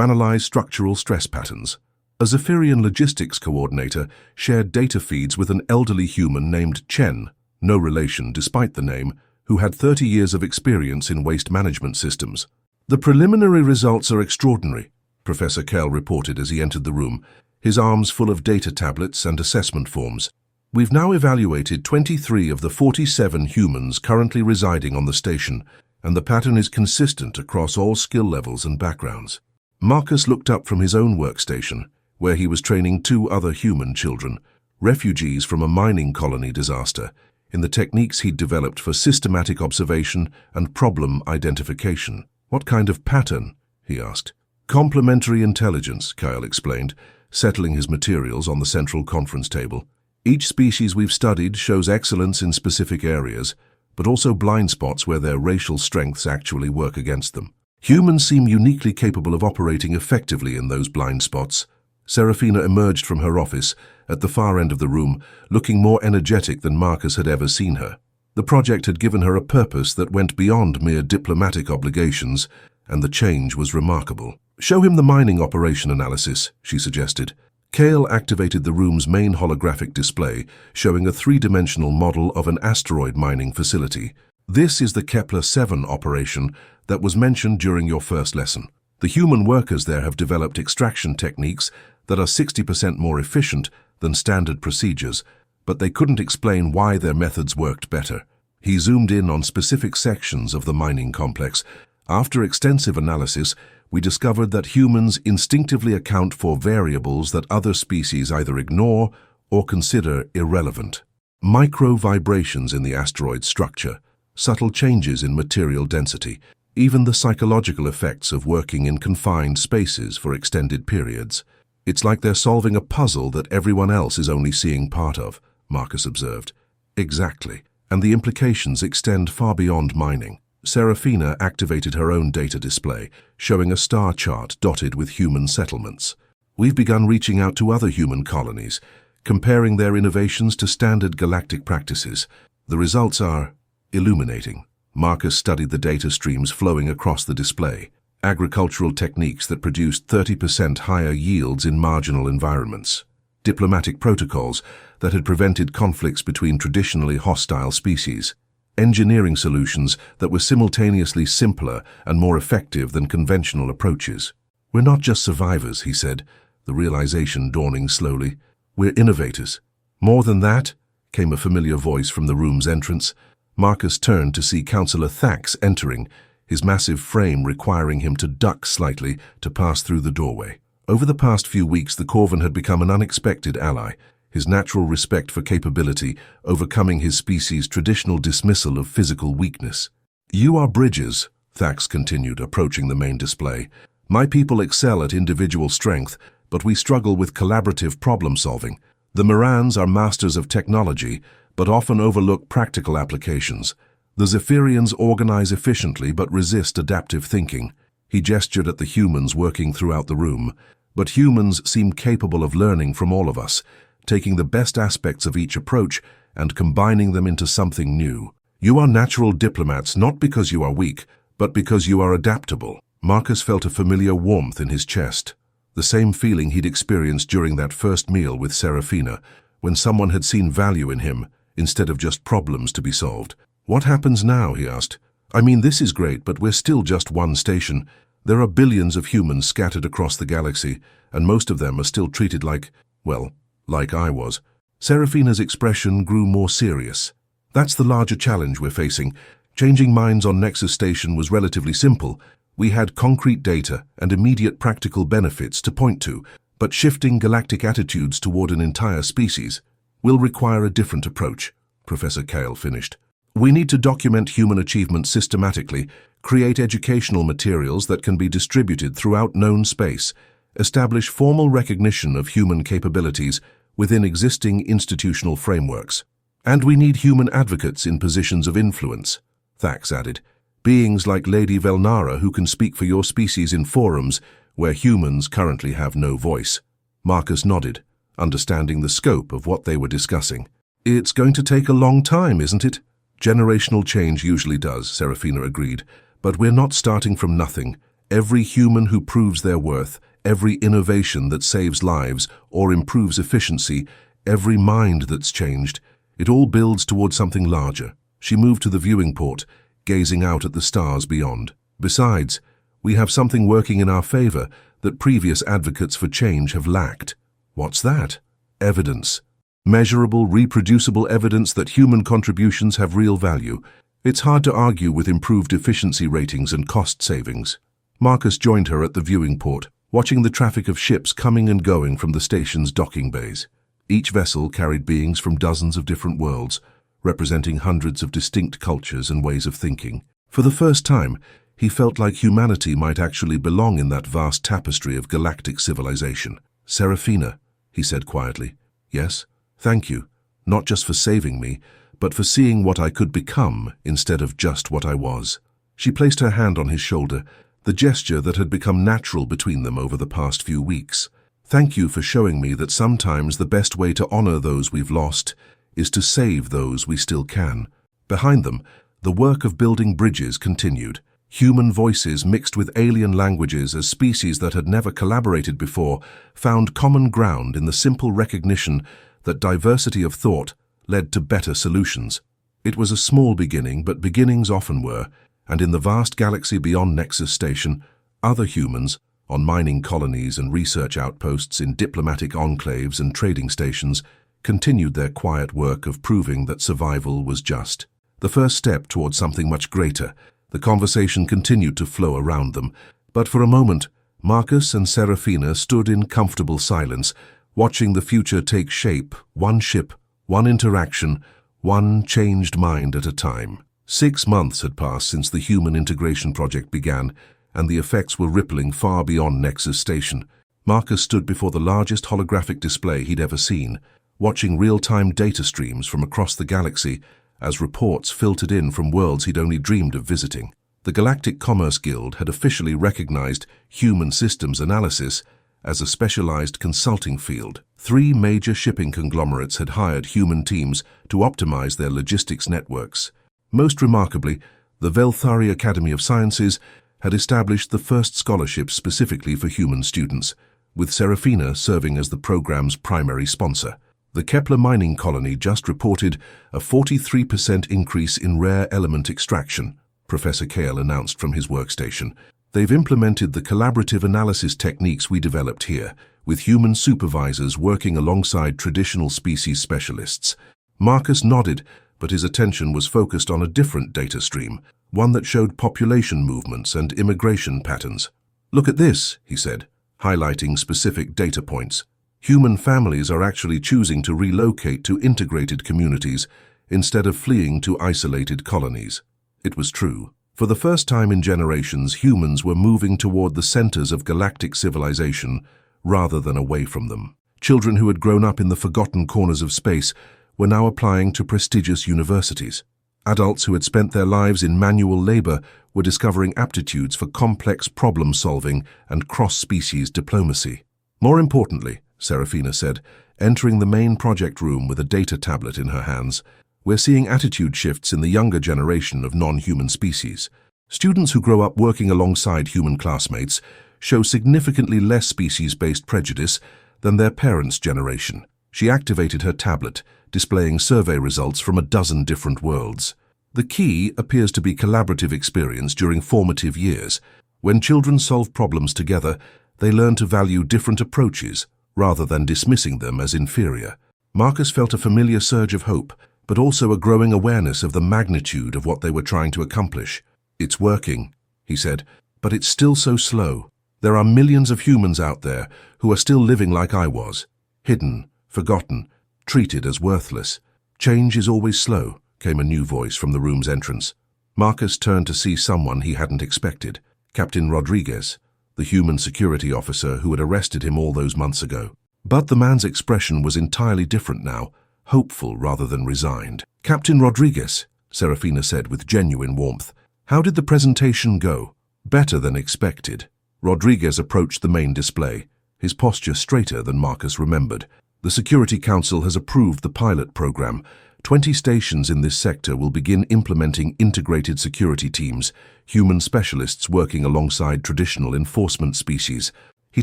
analyze structural stress patterns. A Zephyrian logistics coordinator shared data feeds with an elderly human named Chen, no relation despite the name, who had 30 years of experience in waste management systems. "The preliminary results are extraordinary," Professor Kell reported as he entered the room, his arms full of data tablets and assessment forms. "We've now evaluated 23 of the 47 humans currently residing on the station, and the pattern is consistent across all skill levels and backgrounds." Marcus looked up from his own workstation, where he was training 2 other human children, refugees from a mining colony disaster, in the techniques he'd developed for systematic observation and problem identification. "What kind of pattern?" he asked. "Complementary intelligence," Kyle explained, settling his materials on the central conference table. "Each species we've studied shows excellence in specific areas, but also blind spots where their racial strengths actually work against them. Humans seem uniquely capable of operating effectively in those blind spots." Serafina emerged from her office at the far end of the room, looking more energetic than Marcus had ever seen her. The project had given her a purpose that went beyond mere diplomatic obligations, and the change was remarkable. "Show him the mining operation analysis," she suggested. Kale activated the room's main holographic display, showing a 3-dimensional model of an asteroid mining facility. "This is the Kepler-7 operation that was mentioned during your first lesson. The human workers there have developed extraction techniques that are 60% more efficient than standard procedures, but they couldn't explain why their methods worked better." He zoomed in on specific sections of the mining complex. "After extensive analysis, we discovered that humans instinctively account for variables that other species either ignore or consider irrelevant. Micro-vibrations in the asteroid's structure, subtle changes in material density, even the psychological effects of working in confined spaces for extended periods. It's like they're solving a puzzle that everyone else is only seeing part of," Marcus observed. "Exactly, and the implications extend far beyond mining." Serafina activated her own data display, showing a star chart dotted with human settlements. "We've begun reaching out to other human colonies, comparing their innovations to standard galactic practices. The results are illuminating." Marcus studied the data streams flowing across the display. Agricultural techniques that produced 30% higher yields in marginal environments. Diplomatic protocols that had prevented conflicts between traditionally hostile species. Engineering solutions that were simultaneously simpler and more effective than conventional approaches. "We're not just survivors," he said, the realization dawning slowly. "We're innovators." "More than that," came a familiar voice from the room's entrance. Marcus turned to see Councillor Thax entering, his massive frame requiring him to duck slightly to pass through the doorway. Over the past few weeks, the Corvan had become an unexpected ally, his natural respect for capability overcoming his species' traditional dismissal of physical weakness. "You are bridges," Thax continued, approaching the main display. "My people excel at individual strength, but we struggle with collaborative problem-solving. The Morans are masters of technology, but often overlook practical applications. The Zephyrians organize efficiently but resist adaptive thinking." He gestured at the humans working throughout the room. "But humans seem capable of learning from all of us, taking the best aspects of each approach and combining them into something new. You are natural diplomats not because you are weak, but because you are adaptable." Marcus felt a familiar warmth in his chest, the same feeling he'd experienced during that first meal with Serafina, when someone had seen value in him instead of just problems to be solved. "What happens now?" he asked. "I mean, this is great, but we're still just one station. There are billions of humans scattered across the galaxy, and most of them are still treated like, well, like I was." Serafina's expression grew more serious. "That's the larger challenge we're facing. Changing minds on Nexus Station was relatively simple. We had concrete data and immediate practical benefits to point to, but shifting galactic attitudes toward an entire species will require a different approach," Professor Kale finished. "We need to document human achievements systematically, create educational materials that can be distributed throughout known space, establish formal recognition of human capabilities within existing institutional frameworks." And we need human advocates in positions of influence, Thax added. Beings like Lady Velnara who can speak for your species in forums where humans currently have no voice. Marcus nodded, understanding the scope of what they were discussing. It's going to take a long time, isn't it? Generational change usually does, Serafina agreed. But we're not starting from nothing. Every human who proves their worth, every innovation that saves lives or improves efficiency, every mind that's changed, it all builds towards something larger. She moved to the viewing port, gazing out at the stars beyond. Besides, we have something working in our favor that previous advocates for change have lacked. What's that? Evidence. Measurable, reproducible evidence that human contributions have real value. It's hard to argue with improved efficiency ratings and cost savings. Marcus joined her at the viewing port, watching the traffic of ships coming and going from the station's docking bays. Each vessel carried beings from dozens of different worlds, representing hundreds of distinct cultures and ways of thinking. For the first time, he felt like humanity might actually belong in that vast tapestry of galactic civilization. Serafina, he said quietly. Yes, thank you, not just for saving me, but for seeing what I could become instead of just what I was. She placed her hand on his shoulder, the gesture that had become natural between them over the past few weeks. Thank you for showing me that sometimes the best way to honor those we've lost is to save those we still can. Behind them, the work of building bridges continued. Human voices mixed with alien languages as species that had never collaborated before found common ground in the simple recognition that diversity of thought led to better solutions. It was a small beginning, but beginnings often were, and in the vast galaxy beyond Nexus Station, other humans, on mining colonies and research outposts in diplomatic enclaves and trading stations, continued their quiet work of proving that survival was just. The first step towards something much greater. The conversation continued to flow around them, but for a moment, Marcus and Serafina stood in comfortable silence, watching the future take shape, one ship, one interaction, one changed mind at a time. 6 months had passed since the human integration project began, and the effects were rippling far beyond Nexus Station. Marcus stood before the largest holographic display he'd ever seen, watching real-time data streams from across the galaxy as reports filtered in from worlds he'd only dreamed of visiting. The Galactic Commerce Guild had officially recognized human systems analysis as a specialized consulting field. 3 major shipping conglomerates had hired human teams to optimize their logistics networks. Most remarkably, the Velthari Academy of Sciences had established the first scholarship specifically for human students, with Serafina serving as the program's primary sponsor. The Kepler mining colony just reported a 43% increase in rare element extraction, Professor Kale announced from his workstation. They've implemented the collaborative analysis techniques we developed here, with human supervisors working alongside traditional species specialists. Marcus nodded, but his attention was focused on a different data stream, one that showed population movements and immigration patterns. Look at this, he said, highlighting specific data points. Human families are actually choosing to relocate to integrated communities instead of fleeing to isolated colonies. It was true. For the first time in generations, humans were moving toward the centers of galactic civilization rather than away from them. Children who had grown up in the forgotten corners of space were now applying to prestigious universities. Adults who had spent their lives in manual labor were discovering aptitudes for complex problem-solving and cross-species diplomacy. More importantly, Serafina said, entering the main project room with a data tablet in her hands, we're seeing attitude shifts in the younger generation of non-human species. Students who grow up working alongside human classmates show significantly less species-based prejudice than their parents' generation. She activated her tablet, displaying survey results from a dozen different worlds. The key appears to be collaborative experience during formative years. When children solve problems together, they learn to value different approaches, rather than dismissing them as inferior. Marcus felt a familiar surge of hope, but also a growing awareness of the magnitude of what they were trying to accomplish. It's working, he said, but it's still so slow. There are millions of humans out there who are still living like I was, hidden, forgotten, treated as worthless. Change is always slow, came a new voice from the room's entrance. Marcus turned to see someone he hadn't expected, Captain Rodriguez, the human security officer who had arrested him all those months ago. But the man's expression was entirely different now, hopeful rather than resigned. "Captain Rodriguez," Serafina said with genuine warmth, "how did the presentation go?" "Better than expected." Rodriguez approached the main display, his posture straighter than Marcus remembered. "The Security Council has approved the pilot program. 20 stations in this sector will begin implementing integrated security teams, human specialists working alongside traditional enforcement species." He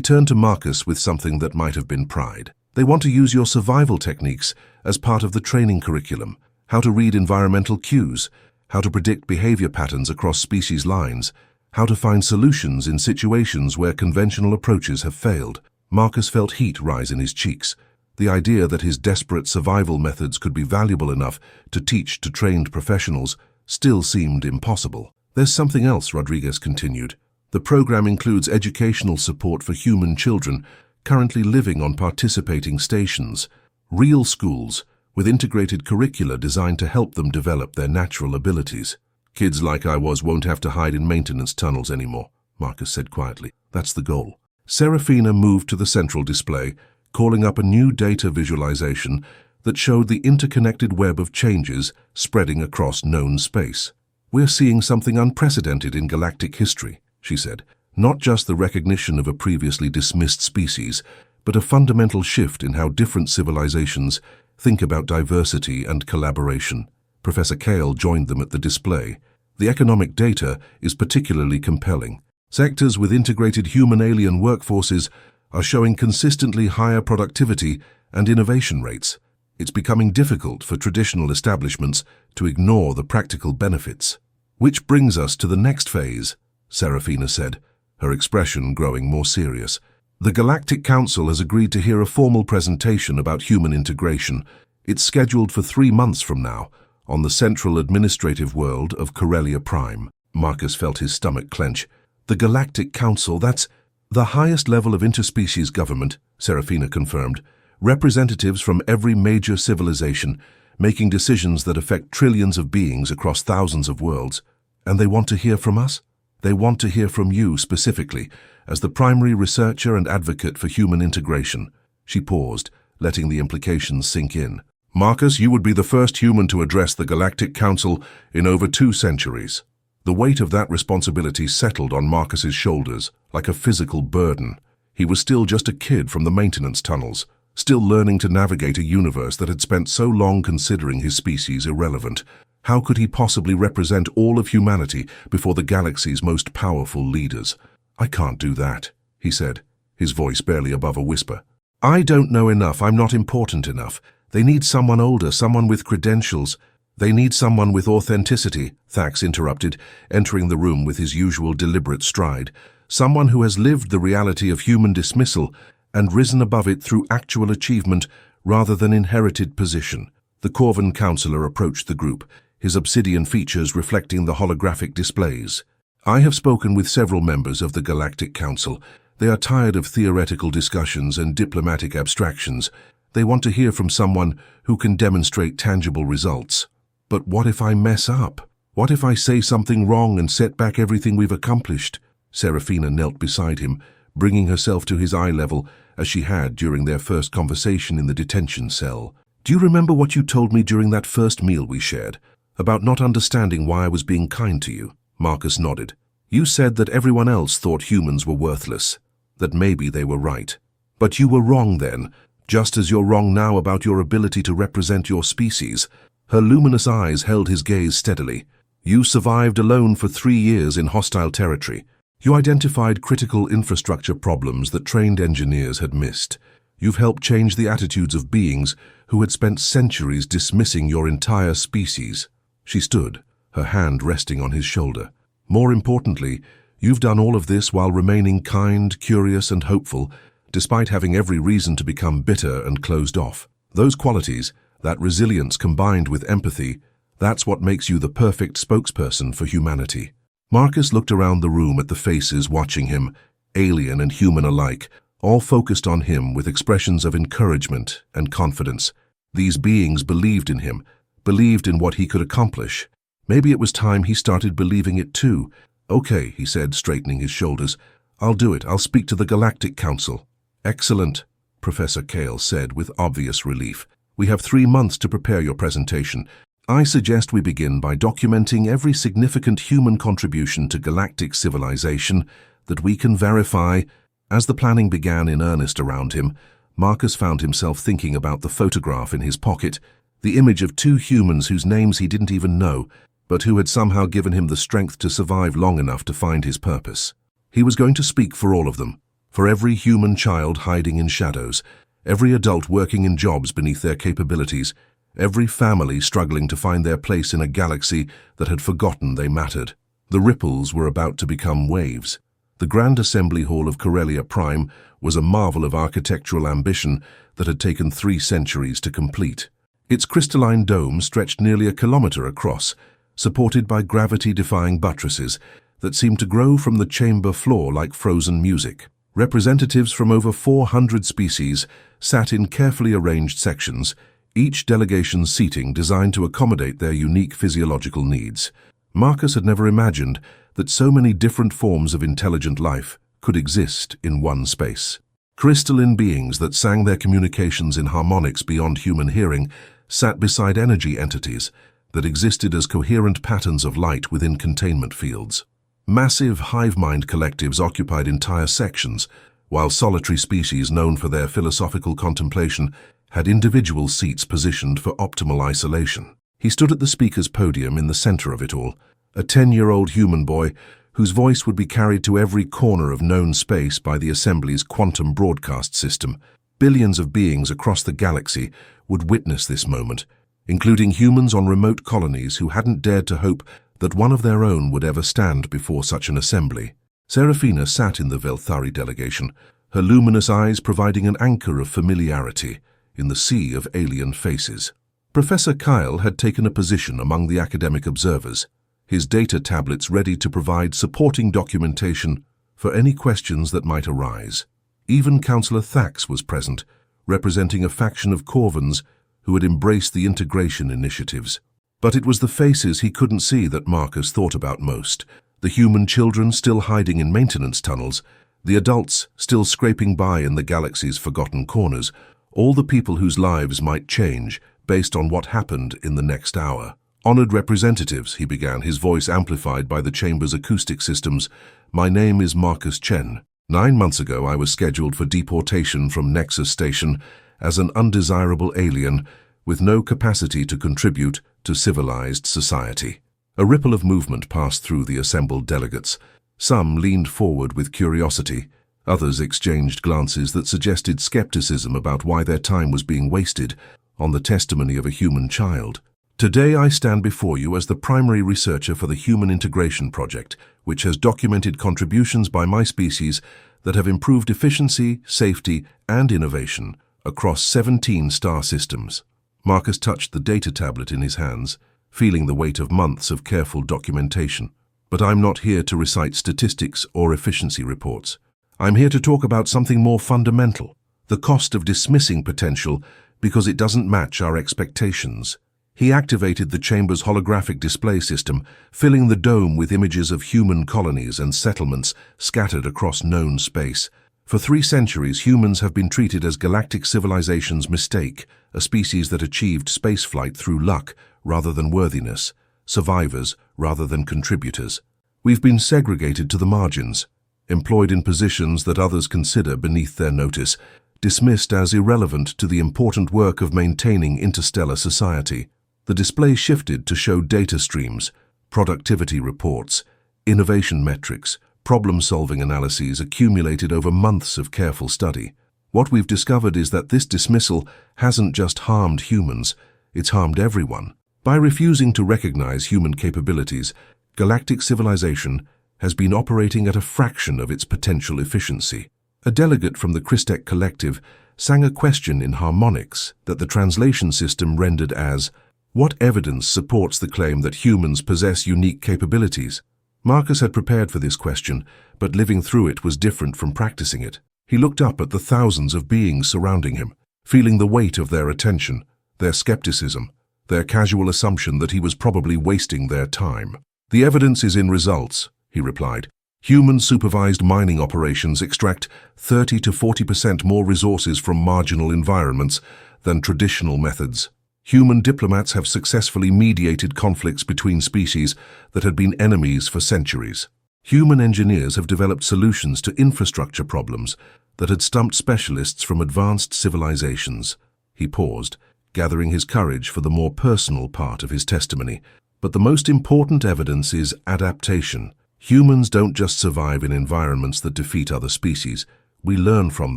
turned to Marcus with something that might have been pride. "They want to use your survival techniques as part of the training curriculum. How to read environmental cues, how to predict behavior patterns across species lines, how to find solutions in situations where conventional approaches have failed." Marcus felt heat rise in his cheeks. The idea that his desperate survival methods could be valuable enough to teach to trained professionals still seemed impossible. "There's something else," Rodriguez continued. "The program includes educational support for human children currently living on participating stations, real schools with integrated curricula designed to help them develop their natural abilities. Kids like I was won't have to hide in maintenance tunnels anymore," Marcus said quietly. "That's the goal." Serafina moved to the central display, calling up a new data visualization that showed the interconnected web of changes spreading across known space. "We're seeing something unprecedented in galactic history," she said. "Not just the recognition of a previously dismissed species, but a fundamental shift in how different civilizations think about diversity and collaboration." Professor Kale joined them at the display. "The economic data is particularly compelling. Sectors with integrated human-alien workforces are showing consistently higher productivity and innovation rates. It's becoming difficult for traditional establishments to ignore the practical benefits." "Which brings us to the next phase," Serafina said, her expression growing more serious. "The Galactic Council has agreed to hear a formal presentation about human integration. It's scheduled for 3 months from now, on the central administrative world of Corellia Prime." Marcus felt his stomach clench. "The Galactic Council, that's—" "The highest level of interspecies government," Serafina confirmed. "Representatives from every major civilization, making decisions that affect trillions of beings across thousands of worlds. And they want to hear from us? They want to hear from you specifically, as the primary researcher and advocate for human integration." She paused, letting the implications sink in. "Marcus, you would be the first human to address the Galactic Council in over 2 centuries. The weight of that responsibility settled on Marcus's shoulders like a physical burden. He was still just a kid from the maintenance tunnels, still learning to navigate a universe that had spent so long considering his species irrelevant. How could he possibly represent all of humanity before the galaxy's most powerful leaders? "I can't do that," he said, his voice barely above a whisper. "I don't know enough. I'm not important enough. They need someone older, someone with credentials. They need someone with authenticity," Thax interrupted, entering the room with his usual deliberate stride. "Someone who has lived the reality of human dismissal and risen above it through actual achievement rather than inherited position." The Corvan counselor approached the group, his obsidian features reflecting the holographic displays. "I have spoken with several members of the Galactic Council. They are tired of theoretical discussions and diplomatic abstractions. They want to hear from someone who can demonstrate tangible results." "But what if I mess up? What if I say something wrong and set back everything we've accomplished?" Serafina knelt beside him, bringing herself to his eye level as she had during their first conversation in the detention cell. "Do you remember what you told me during that first meal we shared, about not understanding why I was being kind to you?" Marcus nodded. "You said that everyone else thought humans were worthless, that maybe they were right. But you were wrong then, just as you're wrong now about your ability to represent your species." Her luminous eyes held his gaze steadily. "You survived alone for 3 years in hostile territory. You identified critical infrastructure problems that trained engineers had missed. You've helped change the attitudes of beings who had spent centuries dismissing your entire species." She stood, her hand resting on his shoulder. "More importantly, you've done all of this while remaining kind, curious, and hopeful, despite having every reason to become bitter and closed off. Those qualities, that resilience combined with empathy, that's what makes you the perfect spokesperson for humanity." Marcus looked around the room at the faces watching him, alien and human alike, all focused on him with expressions of encouragement and confidence. These beings believed in him, believed in what he could accomplish. Maybe it was time he started believing it too. "Okay," he said, straightening his shoulders. "I'll do it. I'll speak to the Galactic Council." "Excellent," Professor Kale said with obvious relief. We have 3 months to prepare your presentation. I suggest we begin by documenting every significant human contribution to galactic civilization that we can verify. As the planning began in earnest around him, Marcus found himself thinking about the photograph in his pocket, the image of 2 humans whose names he didn't even know, but who had somehow given him the strength to survive long enough to find his purpose. He was going to speak for all of them, for every human child hiding in shadows, every adult working in jobs beneath their capabilities, every family struggling to find their place in a galaxy that had forgotten they mattered. The ripples were about to become waves. The Grand Assembly Hall of Corellia Prime was a marvel of architectural ambition that had taken 3 centuries to complete. Its crystalline dome stretched nearly a kilometer across, supported by gravity-defying buttresses that seemed to grow from the chamber floor like frozen music. Representatives from over 400 species sat in carefully arranged sections, each delegation's seating designed to accommodate their unique physiological needs. Marcus had never imagined that so many different forms of intelligent life could exist in one space. Crystalline beings that sang their communications in harmonics beyond human hearing sat beside energy entities that existed as coherent patterns of light within containment fields. Massive hive-mind collectives occupied entire sections, while solitary species known for their philosophical contemplation had individual seats positioned for optimal isolation. He stood at the speaker's podium in the center of it all, a 10-year-old human boy whose voice would be carried to every corner of known space by the Assembly's quantum broadcast system. Billions of beings across the galaxy would witness this moment, including humans on remote colonies who hadn't dared to hope that one of their own would ever stand before such an assembly. Serafina sat in the Velthari delegation, her luminous eyes providing an anchor of familiarity in the sea of alien faces. Professor Kyle had taken a position among the academic observers, his data tablets ready to provide supporting documentation for any questions that might arise. Even Councillor Thax was present, representing a faction of Corvans who had embraced the integration initiatives. But it was the faces he couldn't see that Marcus thought about most. The human children still hiding in maintenance tunnels, the adults still scraping by in the galaxy's forgotten corners, all the people whose lives might change based on what happened in the next hour. Honored representatives, he began, his voice amplified by the chamber's acoustic systems. My name is Marcus Chen. 9 months ago, I was scheduled for deportation from Nexus Station as an undesirable alien with no capacity to contribute to civilized society. A ripple of movement passed through the assembled delegates. Some leaned forward with curiosity. Others exchanged glances that suggested skepticism about why their time was being wasted on the testimony of a human child. Today I stand before you as the primary researcher for the Human Integration Project, which has documented contributions by my species that have improved efficiency, safety, and innovation across 17 star systems. Marcus touched the data tablet in his hands, feeling the weight of months of careful documentation. But I'm not here to recite statistics or efficiency reports. I'm here to talk about something more fundamental, the cost of dismissing potential because it doesn't match our expectations. He activated the chamber's holographic display system, filling the dome with images of human colonies and settlements scattered across known space. For 3 centuries, humans have been treated as galactic civilization's mistake, a species that achieved spaceflight through luck rather than worthiness, survivors rather than contributors. We've been segregated to the margins, employed in positions that others consider beneath their notice, dismissed as irrelevant to the important work of maintaining interstellar society. The display shifted to show data streams, productivity reports, innovation metrics, problem-solving analyses accumulated over months of careful study. What we've discovered is that this dismissal hasn't just harmed humans, it's harmed everyone. By refusing to recognize human capabilities, galactic civilization has been operating at a fraction of its potential efficiency. A delegate from the Christek Collective sang a question in harmonics that the translation system rendered as, "What evidence supports the claim that humans possess unique capabilities?" Marcus had prepared for this question, but living through it was different from practicing it. He looked up at the thousands of beings surrounding him, feeling the weight of their attention, their skepticism, their casual assumption that he was probably wasting their time. "The evidence is in results," he replied. "Human-supervised mining operations extract 30 to 40% more resources from marginal environments than traditional methods. Human diplomats have successfully mediated conflicts between species that had been enemies for centuries. Human engineers have developed solutions to infrastructure problems that had stumped specialists from advanced civilizations. He paused, gathering his courage for the more personal part of his testimony. But the most important evidence is adaptation. Humans don't just survive in environments that defeat other species. We learn from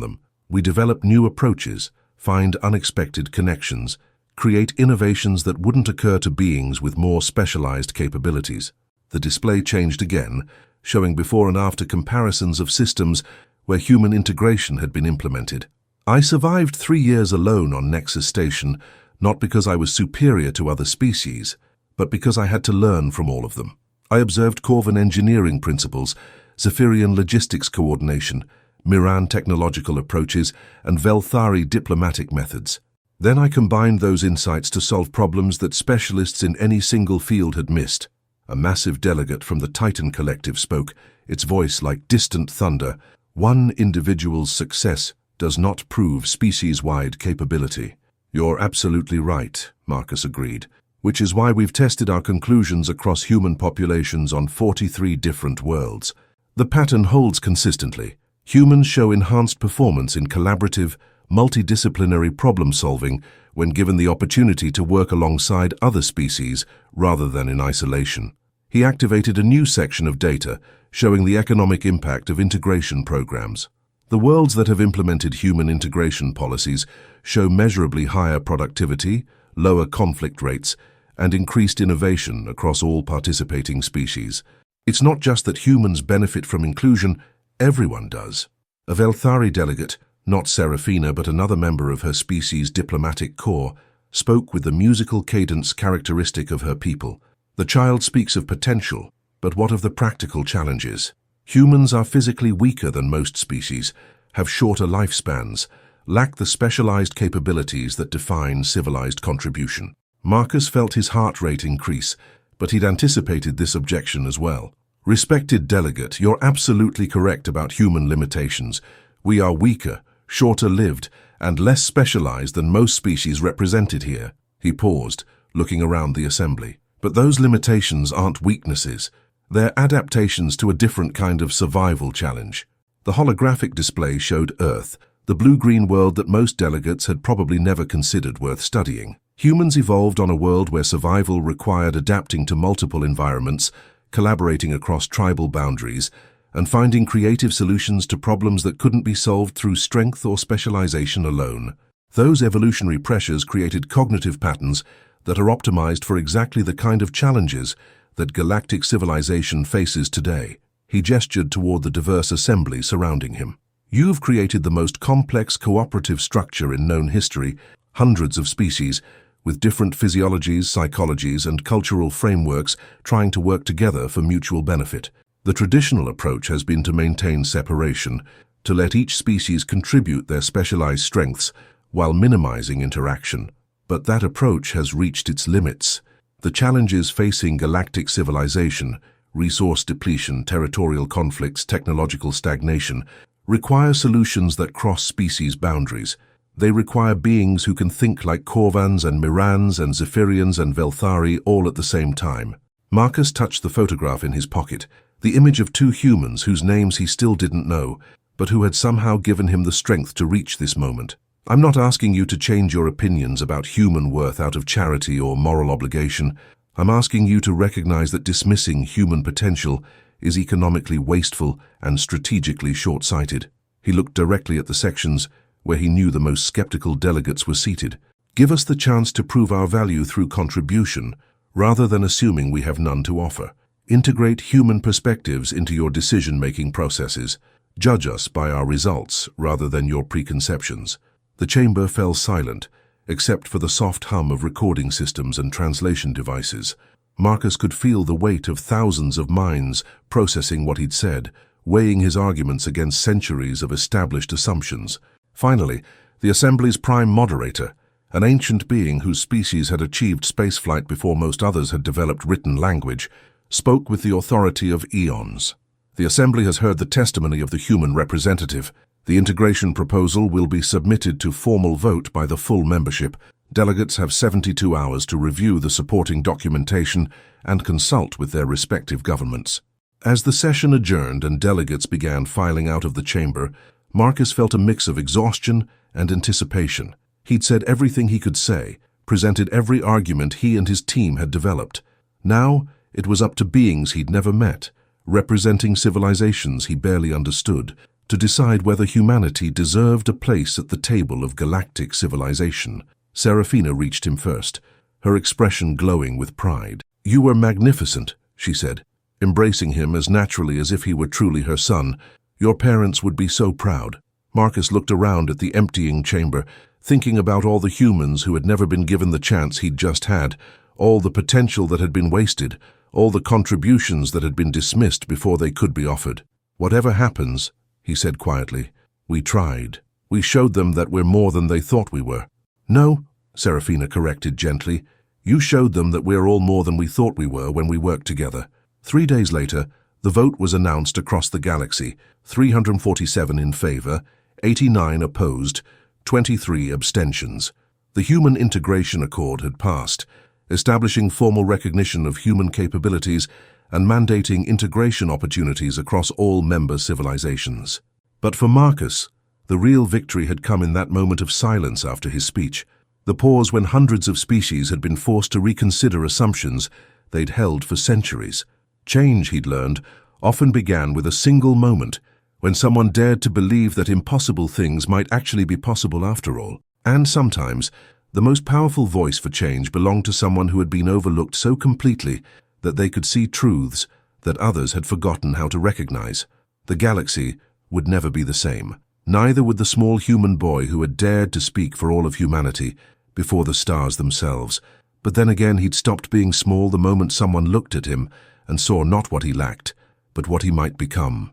them. We develop new approaches, find unexpected connections, create innovations that wouldn't occur to beings with more specialized capabilities. The display changed again, showing before and after comparisons of systems where human integration had been implemented. I survived 3 years alone on Nexus Station, not because I was superior to other species, but because I had to learn from all of them. I observed Corvan engineering principles, Zephyrian logistics coordination, Miran technological approaches, and Velthari diplomatic methods. Then I combined those insights to solve problems that specialists in any single field had missed. A massive delegate from the Titan Collective spoke, its voice like distant thunder. One individual's success does not prove species-wide capability. You're absolutely right, Marcus agreed, which is why we've tested our conclusions across human populations on 43 different worlds. The pattern holds consistently. Humans show enhanced performance in collaborative, multidisciplinary problem-solving when given the opportunity to work alongside other species rather than in isolation. He activated a new section of data showing the economic impact of integration programs. The worlds that have implemented human integration policies show measurably higher productivity, lower conflict rates, and increased innovation across all participating species. It's not just that humans benefit from inclusion, everyone does. A Velthari delegate, not Serafina but another member of her species' diplomatic corps, spoke with the musical cadence characteristic of her people. The child speaks of potential, but what of the practical challenges? Humans are physically weaker than most species, have shorter lifespans, lack the specialized capabilities that define civilized contribution. Marcus felt his heart rate increase, but he'd anticipated this objection as well. Respected delegate, you're absolutely correct about human limitations. We are weaker, shorter-lived, and less specialized than most species represented here. He paused, looking around the assembly. But those limitations aren't weaknesses. They're adaptations to a different kind of survival challenge. The holographic display showed Earth, the blue-green world that most delegates had probably never considered worth studying. Humans evolved on a world where survival required adapting to multiple environments, collaborating across tribal boundaries, and finding creative solutions to problems that couldn't be solved through strength or specialization alone. Those evolutionary pressures created cognitive patterns that are optimized for exactly the kind of challenges that galactic civilization faces today. He gestured toward the diverse assembly surrounding him. You've created the most complex cooperative structure in known history, hundreds of species, with different physiologies, psychologies, and cultural frameworks trying to work together for mutual benefit. The traditional approach has been to maintain separation, to let each species contribute their specialized strengths while minimizing interaction. But that approach has reached its limits. The challenges facing galactic civilization, resource depletion, territorial conflicts, technological stagnation, require solutions that cross species boundaries. They require beings who can think like Corvans and Mirans and Zephyrians and Velthari all at the same time. Marcus touched the photograph in his pocket, the image of two humans whose names he still didn't know, but who had somehow given him the strength to reach this moment. I'm not asking you to change your opinions about human worth out of charity or moral obligation. I'm asking you to recognize that dismissing human potential is economically wasteful and strategically short-sighted. He looked directly at the sections where he knew the most skeptical delegates were seated. Give us the chance to prove our value through contribution, rather than assuming we have none to offer. Integrate human perspectives into your decision-making processes. Judge us by our results rather than your preconceptions. The chamber fell silent, except for the soft hum of recording systems and translation devices. Marcus could feel the weight of thousands of minds processing what he'd said, weighing his arguments against centuries of established assumptions. Finally, the Assembly's prime moderator, an ancient being whose species had achieved spaceflight before most others had developed written language, spoke with the authority of eons. The Assembly has heard the testimony of the human representative. The integration proposal will be submitted to formal vote by the full membership. Delegates have 72 hours to review the supporting documentation and consult with their respective governments. As the session adjourned and delegates began filing out of the chamber, Marcus felt a mix of exhaustion and anticipation. He'd said everything he could say, presented every argument he and his team had developed. Now, it was up to beings he'd never met, representing civilizations he barely understood, to decide whether humanity deserved a place at the table of galactic civilization. Serafina reached him first, her expression glowing with pride. "You were magnificent," she said, embracing him as naturally as if he were truly her son. "Your parents would be so proud." Marcus looked around at the emptying chamber, thinking about all the humans who had never been given the chance he'd just had, all the potential that had been wasted, all the contributions that had been dismissed before they could be offered. "Whatever happens," he said quietly, "we tried. We showed them that we're more than they thought we were." "No," Serafina corrected gently, "you showed them that we're all more than we thought we were when we worked together." 3 days later, the vote was announced across the galaxy, 347 in favor, 89 opposed, 23 abstentions. The Human Integration Accord had passed, establishing formal recognition of human capabilities and mandating integration opportunities across all member civilizations. But for Marcus, the real victory had come in that moment of silence after his speech, the pause when hundreds of species had been forced to reconsider assumptions they'd held for centuries. Change, he'd learned, often began with a single moment, when someone dared to believe that impossible things might actually be possible after all. And sometimes, the most powerful voice for change belonged to someone who had been overlooked so completely that they could see truths that others had forgotten how to recognize. The galaxy would never be the same. Neither would the small human boy who had dared to speak for all of humanity before the stars themselves. But then again, he'd stopped being small the moment someone looked at him and saw not what he lacked, but what he might become.